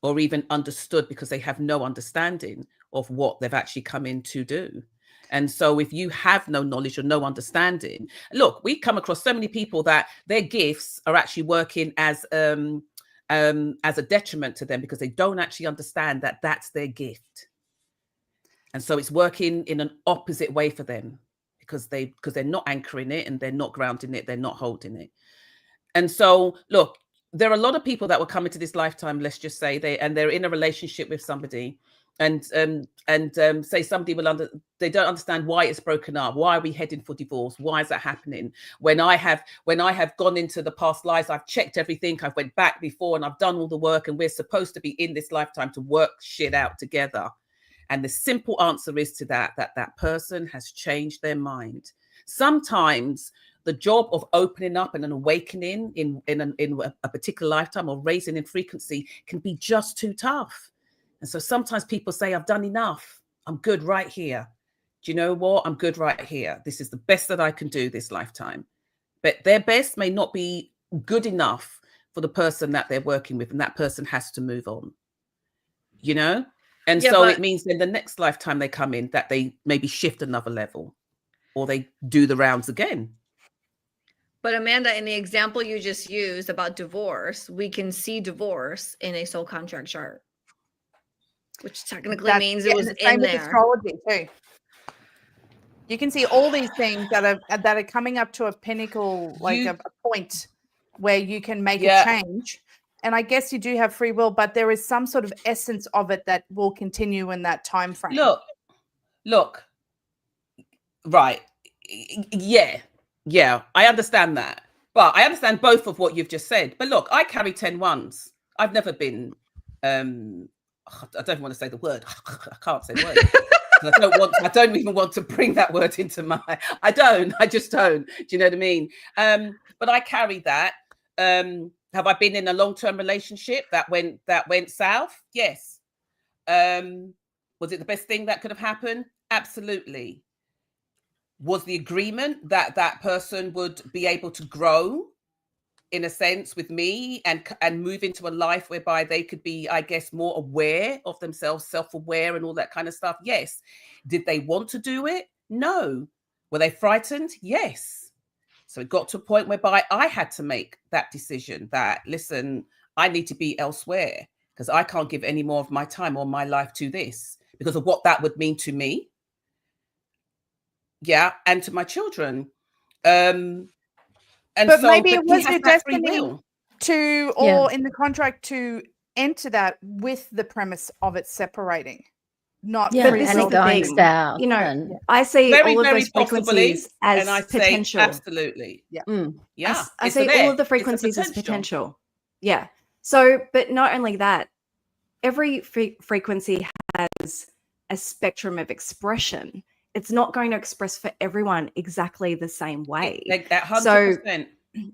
or even understood, because they have no understanding of what they've actually come in to do. And so if you have no knowledge or no understanding, look, we come across so many people that their gifts are actually working as a detriment to them, because they don't actually understand that that's their gift. And so it's working in an opposite way for them, because they're not anchoring it, and they're not grounding it, they're not holding it. And so, look, there are a lot of people that will come into this lifetime, let's just say, they're in a relationship with somebody, and say somebody they don't understand why it's broken up. Why are we heading for divorce? Why is that happening? When I have gone into the past lives, I've checked everything, I've went back before, and I've done all the work, and we're supposed to be in this lifetime to work shit out together. And the simple answer is to that person has changed their mind. Sometimes the job of opening up and an awakening in a particular lifetime, or raising in frequency, can be just too tough. And so sometimes people say, I've done enough. I'm good right here. Do you know what? I'm good right here. This is the best that I can do this lifetime. But their best may not be good enough for the person that they're working with, and that person has to move on. You know? And so it means in the next lifetime they come in, that they maybe shift another level, or they do the rounds again. But Amanda, in the example you just used about divorce, we can see divorce in a soul contract chart, which technically means it was in there. Astrology too. You can see all these things that are coming up to a pinnacle, like a point where you can make a change. And I guess you do have free will, but there is some sort of essence of it that will continue in that time frame. Look. Right. Yeah, I understand that. But I understand both of what you've just said. But look, I carry 10 ones. I've never been, I don't want to say the word. I can't say the word. I don't even want to bring that word into I just don't. Do you know what I mean? But I carry that. Have I been in a long-term relationship that went south? Yes. Was it the best thing that could have happened? Absolutely. Was the agreement that that person would be able to grow, in a sense, with me and move into a life whereby they could be, I guess, more aware of themselves, self-aware and all that kind of stuff? Yes. Did they want to do it? No. Were they frightened? Yes. So it got to a point whereby I had to make that decision that, listen, I need to be elsewhere, because I can't give any more of my time or my life to this, because of what that would mean to me. Yeah, and to my children. But so, maybe it was your destiny in the contract to enter that with the premise of it separating. Not and it going south. You know, I see all of those frequencies as potential. Absolutely. Yeah. Yeah. I see all of the frequencies as potential. Yeah. So, but not only that, every frequency has a spectrum of expression. It's not going to express for everyone exactly the same way. 100%.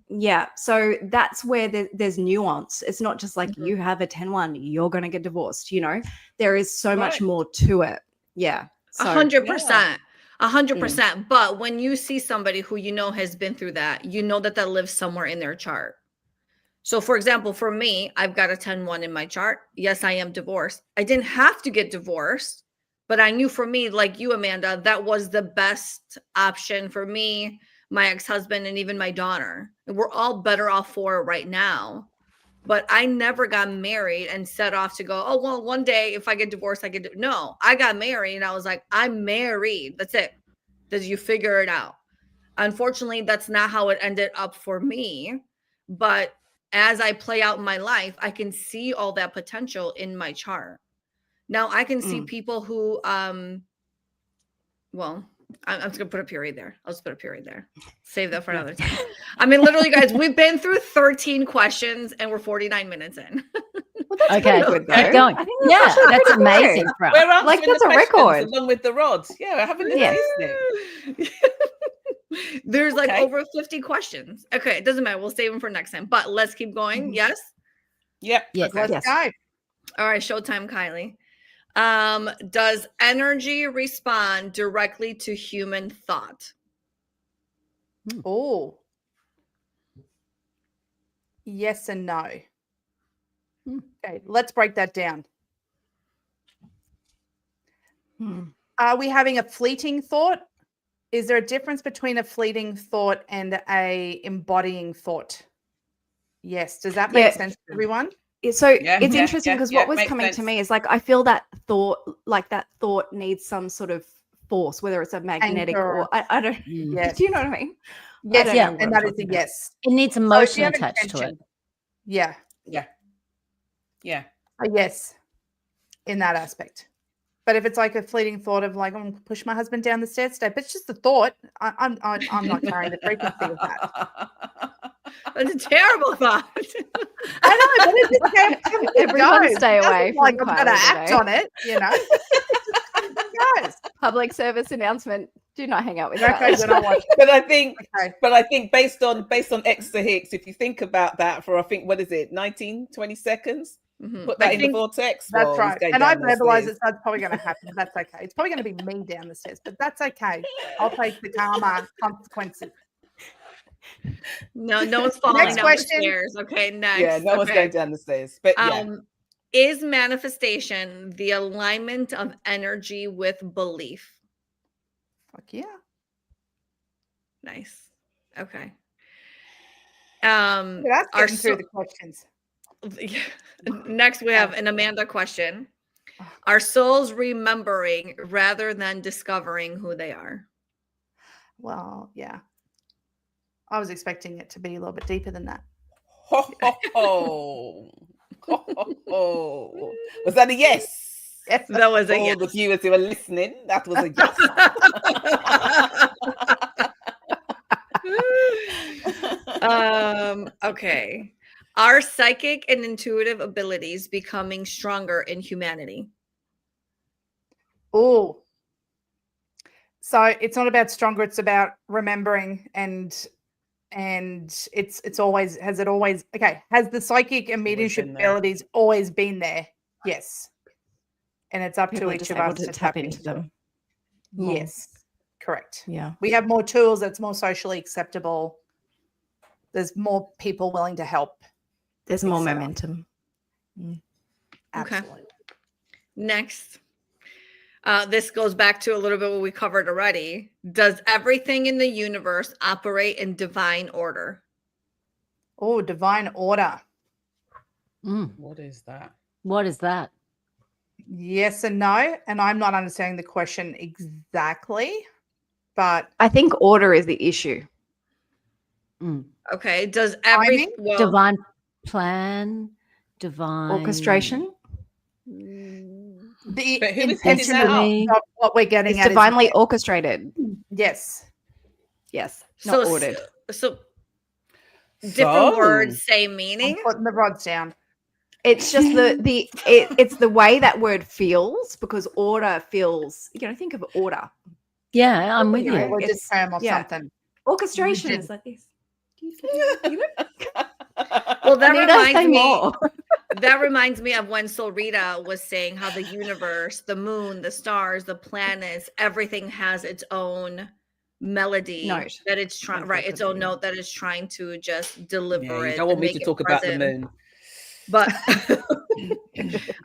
Yeah. So that's where there's nuance. It's not just like you have a 10-1, you're going to get divorced. You know, there is so much more to it. Yeah. 100%. 100%. But when you see somebody who you know has been through that, you know that lives somewhere in their chart. So, for example, for me, I've got a 10-1 in my chart. Yes, I am divorced. I didn't have to get divorced, but I knew for me, like you, Amanda, that was the best option for me, my ex-husband, and even my daughter. And we're all better off for it right now. But I never got married and set off to go, oh, well, one day if I get divorced, I get no, I got married and I was like, I'm married. That's it. Did you figure it out? Unfortunately, that's not how it ended up for me. But as I play out my life, I can see all that potential in my chart. Now I can see people who, well, I'm just gonna put a period there. I'll just put a period there. Save that for another time. I mean, literally, guys, we've been through 13 questions and we're 49 minutes in. Well, That's Okay, pretty good, keep though. going. I think that's Yeah, actually that's pretty amazing good. for us. We're answering Like, that's the a questions record. along with the rods. Yeah, we're having a Yeah. listening. There's like Okay. over 50 questions. Okay, it doesn't matter. We'll save them for next time. But let's keep going. Mhm. Yes. Yep. Yes. Okay. Let's Yes. go. All right, showtime, Kylie. Does energy respond directly to human thought? Oh. Yes and no. Okay, let's break that down. Are we having a fleeting thought? Is there a difference between a fleeting thought and a embodying thought? Yes. Does that make Yeah. sense to everyone? So Yeah, it's yeah, interesting yeah, because yeah, what was makes coming to sense. me is like, I feel that thought needs some sort of force, whether it's a magnetic Anchor. or I don't. Yes. Do you know what I mean? Yes, don't know yeah, what and I'm that is a talking about. yes. It needs So if emotion you have attached to it. intention, yeah, Yeah. Yeah. a yes in that aspect. But if it's like a fleeting thought of like, I'm going to push my husband down the stairs today, but it's just a thought. I'm not carrying the frequency of that. That's a terrible thought. I know, but it just comes and Everyone goes. stay It doesn't away like from I'm going to Kylie act today. on it, you know. It goes. Public service announcement: do not hang out with Okay, Kylie. then I'll watch. But I think Okay. based on Extra Hicks, if you think about that for, I think, what is it, 19, 20 seconds? Mhm. Put I that in the think vortex. That's Well, he's right. going And I down those verbalize stairs. it, so it's probably going to happen. That's okay. It's probably going to be me down the stairs, but that's okay. I'll take the karma consequences. no one's falling Next down question. the stairs. Okay, next. Yeah, no one's Okay. going down the stairs. But yeah. Is manifestation the alignment of energy with belief? Fuck yeah. Nice. Okay. Look at us Our getting through the questions. next we have an Amanda question. Are souls remembering rather than discovering who they are? Well, yeah. I was expecting it to be a little bit deeper than that. Ho, ho, ho. Ho, ho, ho. Was that a yes? Yes. That was For a all yes. the viewers who are listening, that was a yes. Okay. Are psychic and intuitive abilities becoming stronger in humanity? Oh. So it's not about stronger, it's about remembering and it's always has the psychic and mediumship been there. abilities always been there? Yes. And it's up People to are each just of able us to tap into them. more. Yes. Correct. Yeah. We have more tools that's more socially acceptable. There's more people willing to help. There's more etc. momentum. Okay. Absolutely. Next. This goes back to a little bit what we covered already. Does everything in the universe operate in divine order? Oh, divine order. What is that? What is that? Yes and no. And I'm not understanding the question exactly, but I think order is the issue. Okay. Does Timing? Divine plan, divine Orchestration. the But who is setting intention that of up? what we're getting It's at divinely is orchestrated. yes. Yes. Not so ordered. So different words, same I'm meaning. putting the rods down. It's just it's the way that word feels, because order feels, think of order. Yeah, I'm with You you. know, Religious it's- term or yeah. something. Orchestration Rigid. is like this. Well, that Anita, say reminds me. more. That reminds me of when Solrita was saying how the universe, the moon, the stars, the planets, everything has its own melody Note. that it's trying, right? Its own note that it's trying to just deliver Yeah, you it. don't want and me make to it talk about the present. moon. But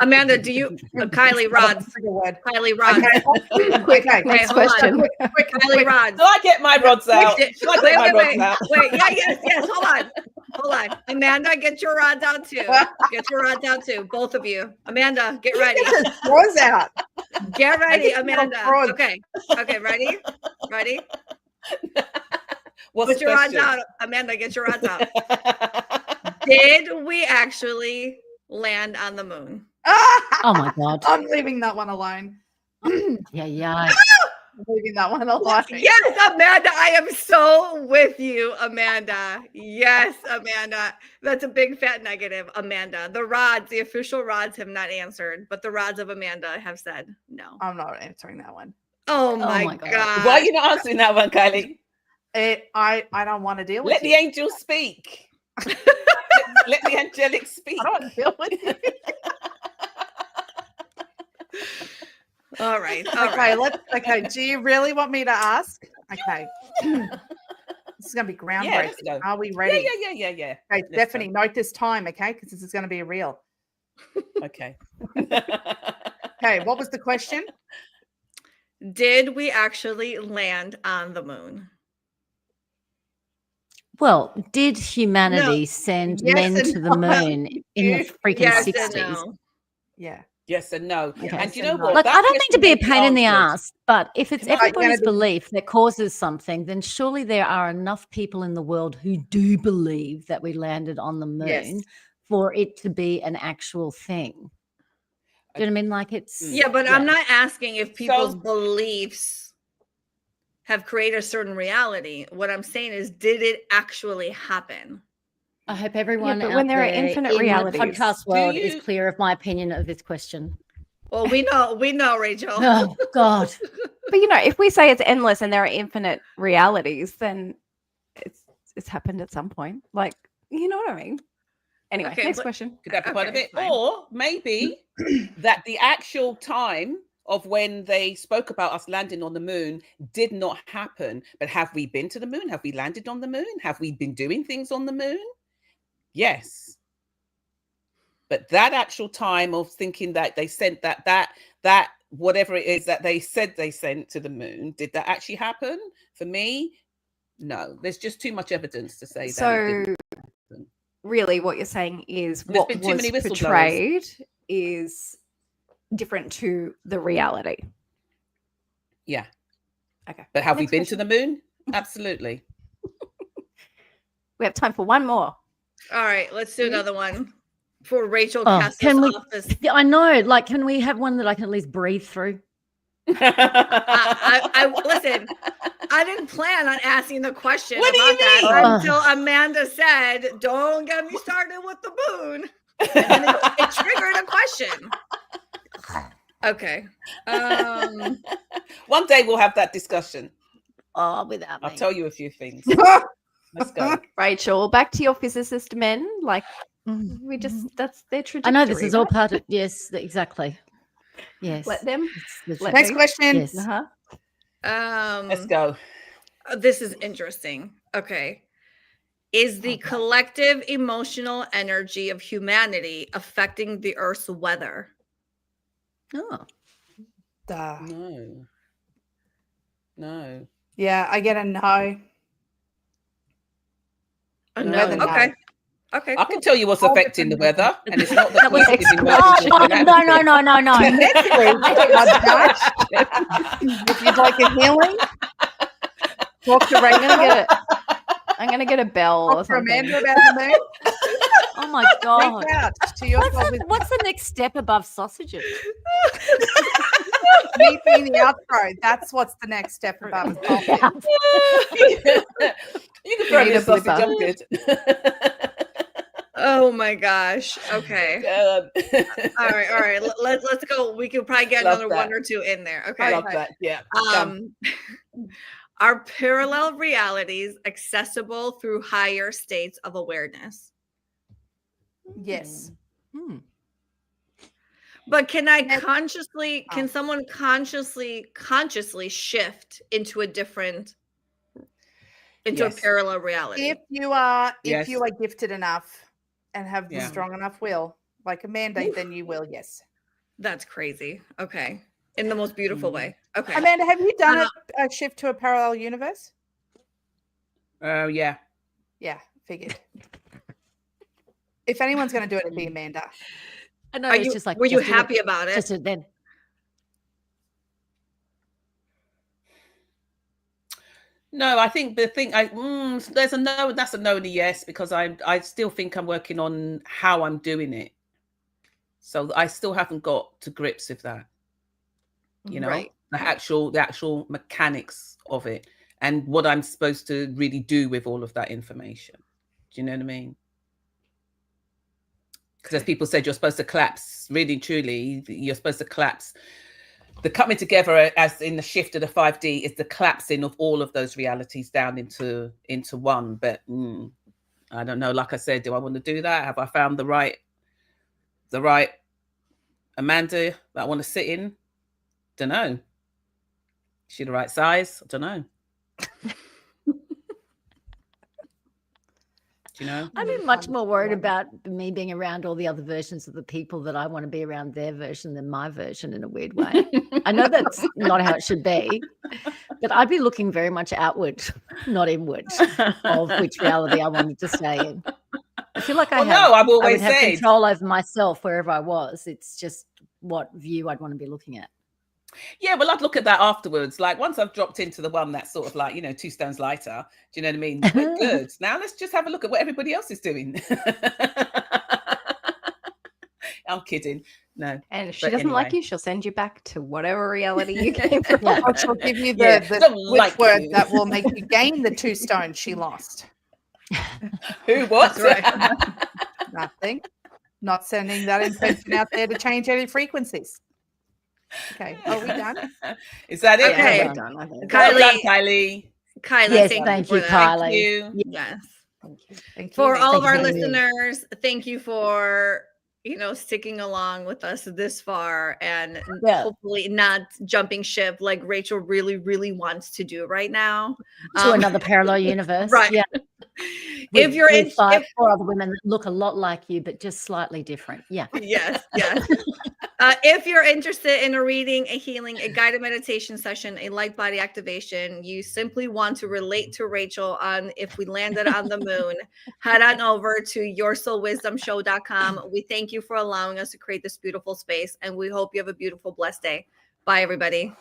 Amanda, do you, Kylie Rods, That's a good word. Kylie Rods, Quick, Next hold on. question. Kylie Rods. Do I get my rods out? Wait, Do I get my rods wait. out? Wait, yeah, yes, hold on. Amanda, get your rods out too. Get your rods out too, both of you. Amanda, get ready. Get the straws out. Get ready, I just want Amanda. rods. Okay, ready? What's Put the your rods question? out. Amanda, get your rods out. Did we actually land on the moon? Oh my God. I'm leaving that one alone. Yeah. leaving that one alone. Yes, Amanda, I am so with you, Amanda. Yes, Amanda. That's a big fat negative, Amanda. The rods, the official rods have not answered, but the rods of Amanda have said no. I'm not answering that one. Oh my my God. God. Why are you not answering that one, Kylie? I don't want to deal with Let the you. angels speak. Let the angelic speak. I don't want to deal with you. All right. Okay, do you really want me to ask? Okay. This is going to be Yeah, groundbreaking. let's go. Are we ready? Yeah. Okay, Let's Stephanie, go. note this time, okay? Because this is going to be real. Okay. Okay, what was the question? Did we actually land on the moon? Well, did humanity send Yes men and to the no. moon in the freaking Yes 60s? and no. Yeah. Yes and no. Okay. And you Yes know and what? no. Like, That I don't mean to be a question pain in the answered. ass, but if it's Can I- everybody's Gonna be- belief that causes something, then surely there are enough people in the world who do believe that we landed on the moon Yes. for it to be an actual thing. Do you know what I mean? Like, it's Yeah, but I'm not asking if people's So- beliefs have created a certain reality. What I'm saying is, did it actually happen? I hope everyone but out when there are there infinite in realities, the podcast do world you- is clear of my opinion of this question. Well, we know, Rachel. Oh God. But you know, if we say it's endless and there are infinite realities, then it's happened at some point. Like, you know what I mean? Anyway, Okay, next but- question. Could that be part of Okay, it? fine. Or maybe that the actual time of when they spoke about us landing on the moon did not happen. But have we been to the moon? Have we landed on the moon? Have we been doing things on the moon? Yes. But that actual time of thinking that they sent that whatever it is that they said they sent to the moon, did that actually happen? For me, no. There's just too much evidence to say that. It So didn't happen. really what you're saying is There's what been too was many whistleblowers. portrayed is different to the reality. Yeah. Okay. But have we Next been question. to the moon? Absolutely. We have time for one more. All right, let's do another one before Rachel Oh, casts can us we? off this. I know. Like, can we have one that I can at least breathe through? I listen. I didn't plan on asking the question What do you about that mean? until Amanda said, "Don't get me started with the moon," and then it triggered a question. Okay. One day we'll have that discussion. Oh, without me. I'll tell you a few things. Let's go. Rachel, back to your physicist men. Like, Mm. we just, that's their I trajectory. know this is all right? part of. Yes, exactly. Yes. Let them. It's the Let Next me- question. Yes. Uh-huh. Let's go. This is interesting. Okay. Is the collective emotional energy of humanity affecting the Earth's weather? Oh. Duh. No. No. Yeah, I get a no. No. Weather, no. Okay. Okay. I can tell you what's All affecting the different weather, and it's not the That was collective Oh, emotional no, no, no, no, no. Next week, if you'd like a healing, talk to Rachel. I'm gonna get a bell or Talk to something. Amanda about the moon. Oh my God. Reach out to your What's the next step above sausages? me being the outro. That's what's the next step above. You can throw need me a a slip buffer. jump good. Oh my gosh. Okay. God. All right. Let's go. We could probably get Love another that. one or two in there. I Okay. love that. Yeah. Come. Are parallel realities accessible through higher states of awareness? Yes. Hmm. But can I Yes. consciously, can someone consciously shift into a different, into Yes. a parallel reality? If you are Yes. gifted enough and have the Yeah. strong enough will, like Amanda, then you will. Yes. That's crazy. Okay. In the most beautiful way. Okay. Amanda, have you done a shift to a parallel universe? Oh, yeah. Yeah, figured. If anyone's going to do it, it'd be Amanda. I know. Are It's you, just like. were you just do it. happy about it? Just do it then. No, I think the thing there's a no, and that's a no and a yes, because I still think I'm working on how I'm doing it. So I still haven't got to grips with that. You know, Right. the actual mechanics of it, and what I'm supposed to really do with all of that information. Do you know what I mean? Because as people said, you're supposed to collapse, really truly, you're supposed to collapse. The coming together, as in the shift of the 5D, is the collapsing of all of those realities down into one. But I don't know. Like I said, do I want to do that? Have I found the right Amanda that I want to sit in? Don't know. Is she the right size? I don't know. You know, I'd be much more worried about me being around all the other versions of the people that I want to be around their version than my version in a weird way. I know that's not how it should be, but I'd be looking very much outward, not inward, of which reality I wanted to stay in. I feel like I've always have said control over myself wherever I was. It's just what view I'd want to be looking at. Yeah, well, I'd look at that afterwards. Like once I've dropped into the one that's sort of like, 2 stones lighter, do you know what I mean? We're good. Now let's just have a look at what everybody else is doing. I'm kidding. No. And if she doesn't like you, she'll send you back to whatever reality you came from. Yeah. Or she'll give you the witch word that will make you gain the 2 stones she lost. Who? What? Right. Nothing. Not sending that intention out there to change any frequencies. Okay, are we done? Is that it? Okay. We're done, I think. Well done, Kylie. Kylie. Yes, thank thank you, for that. Kylie. Thank you. Yes. Thank you. Thank you. For all of our Thank you. listeners, thank you for sticking along with us this far and hopefully not jumping ship like Rachel really, really wants to do right now. To another parallel universe. Right. Yeah. If you're in, four other women that look a lot like you, but just slightly different. Yeah. Yes. If you're interested in a reading, a healing, a guided meditation session, a light body activation, you simply want to relate to Rachel on if we landed on the moon, head on over to yoursoulwisdomshow.com. We thank you for allowing us to create this beautiful space, and we hope you have a beautiful, blessed day. Bye, everybody.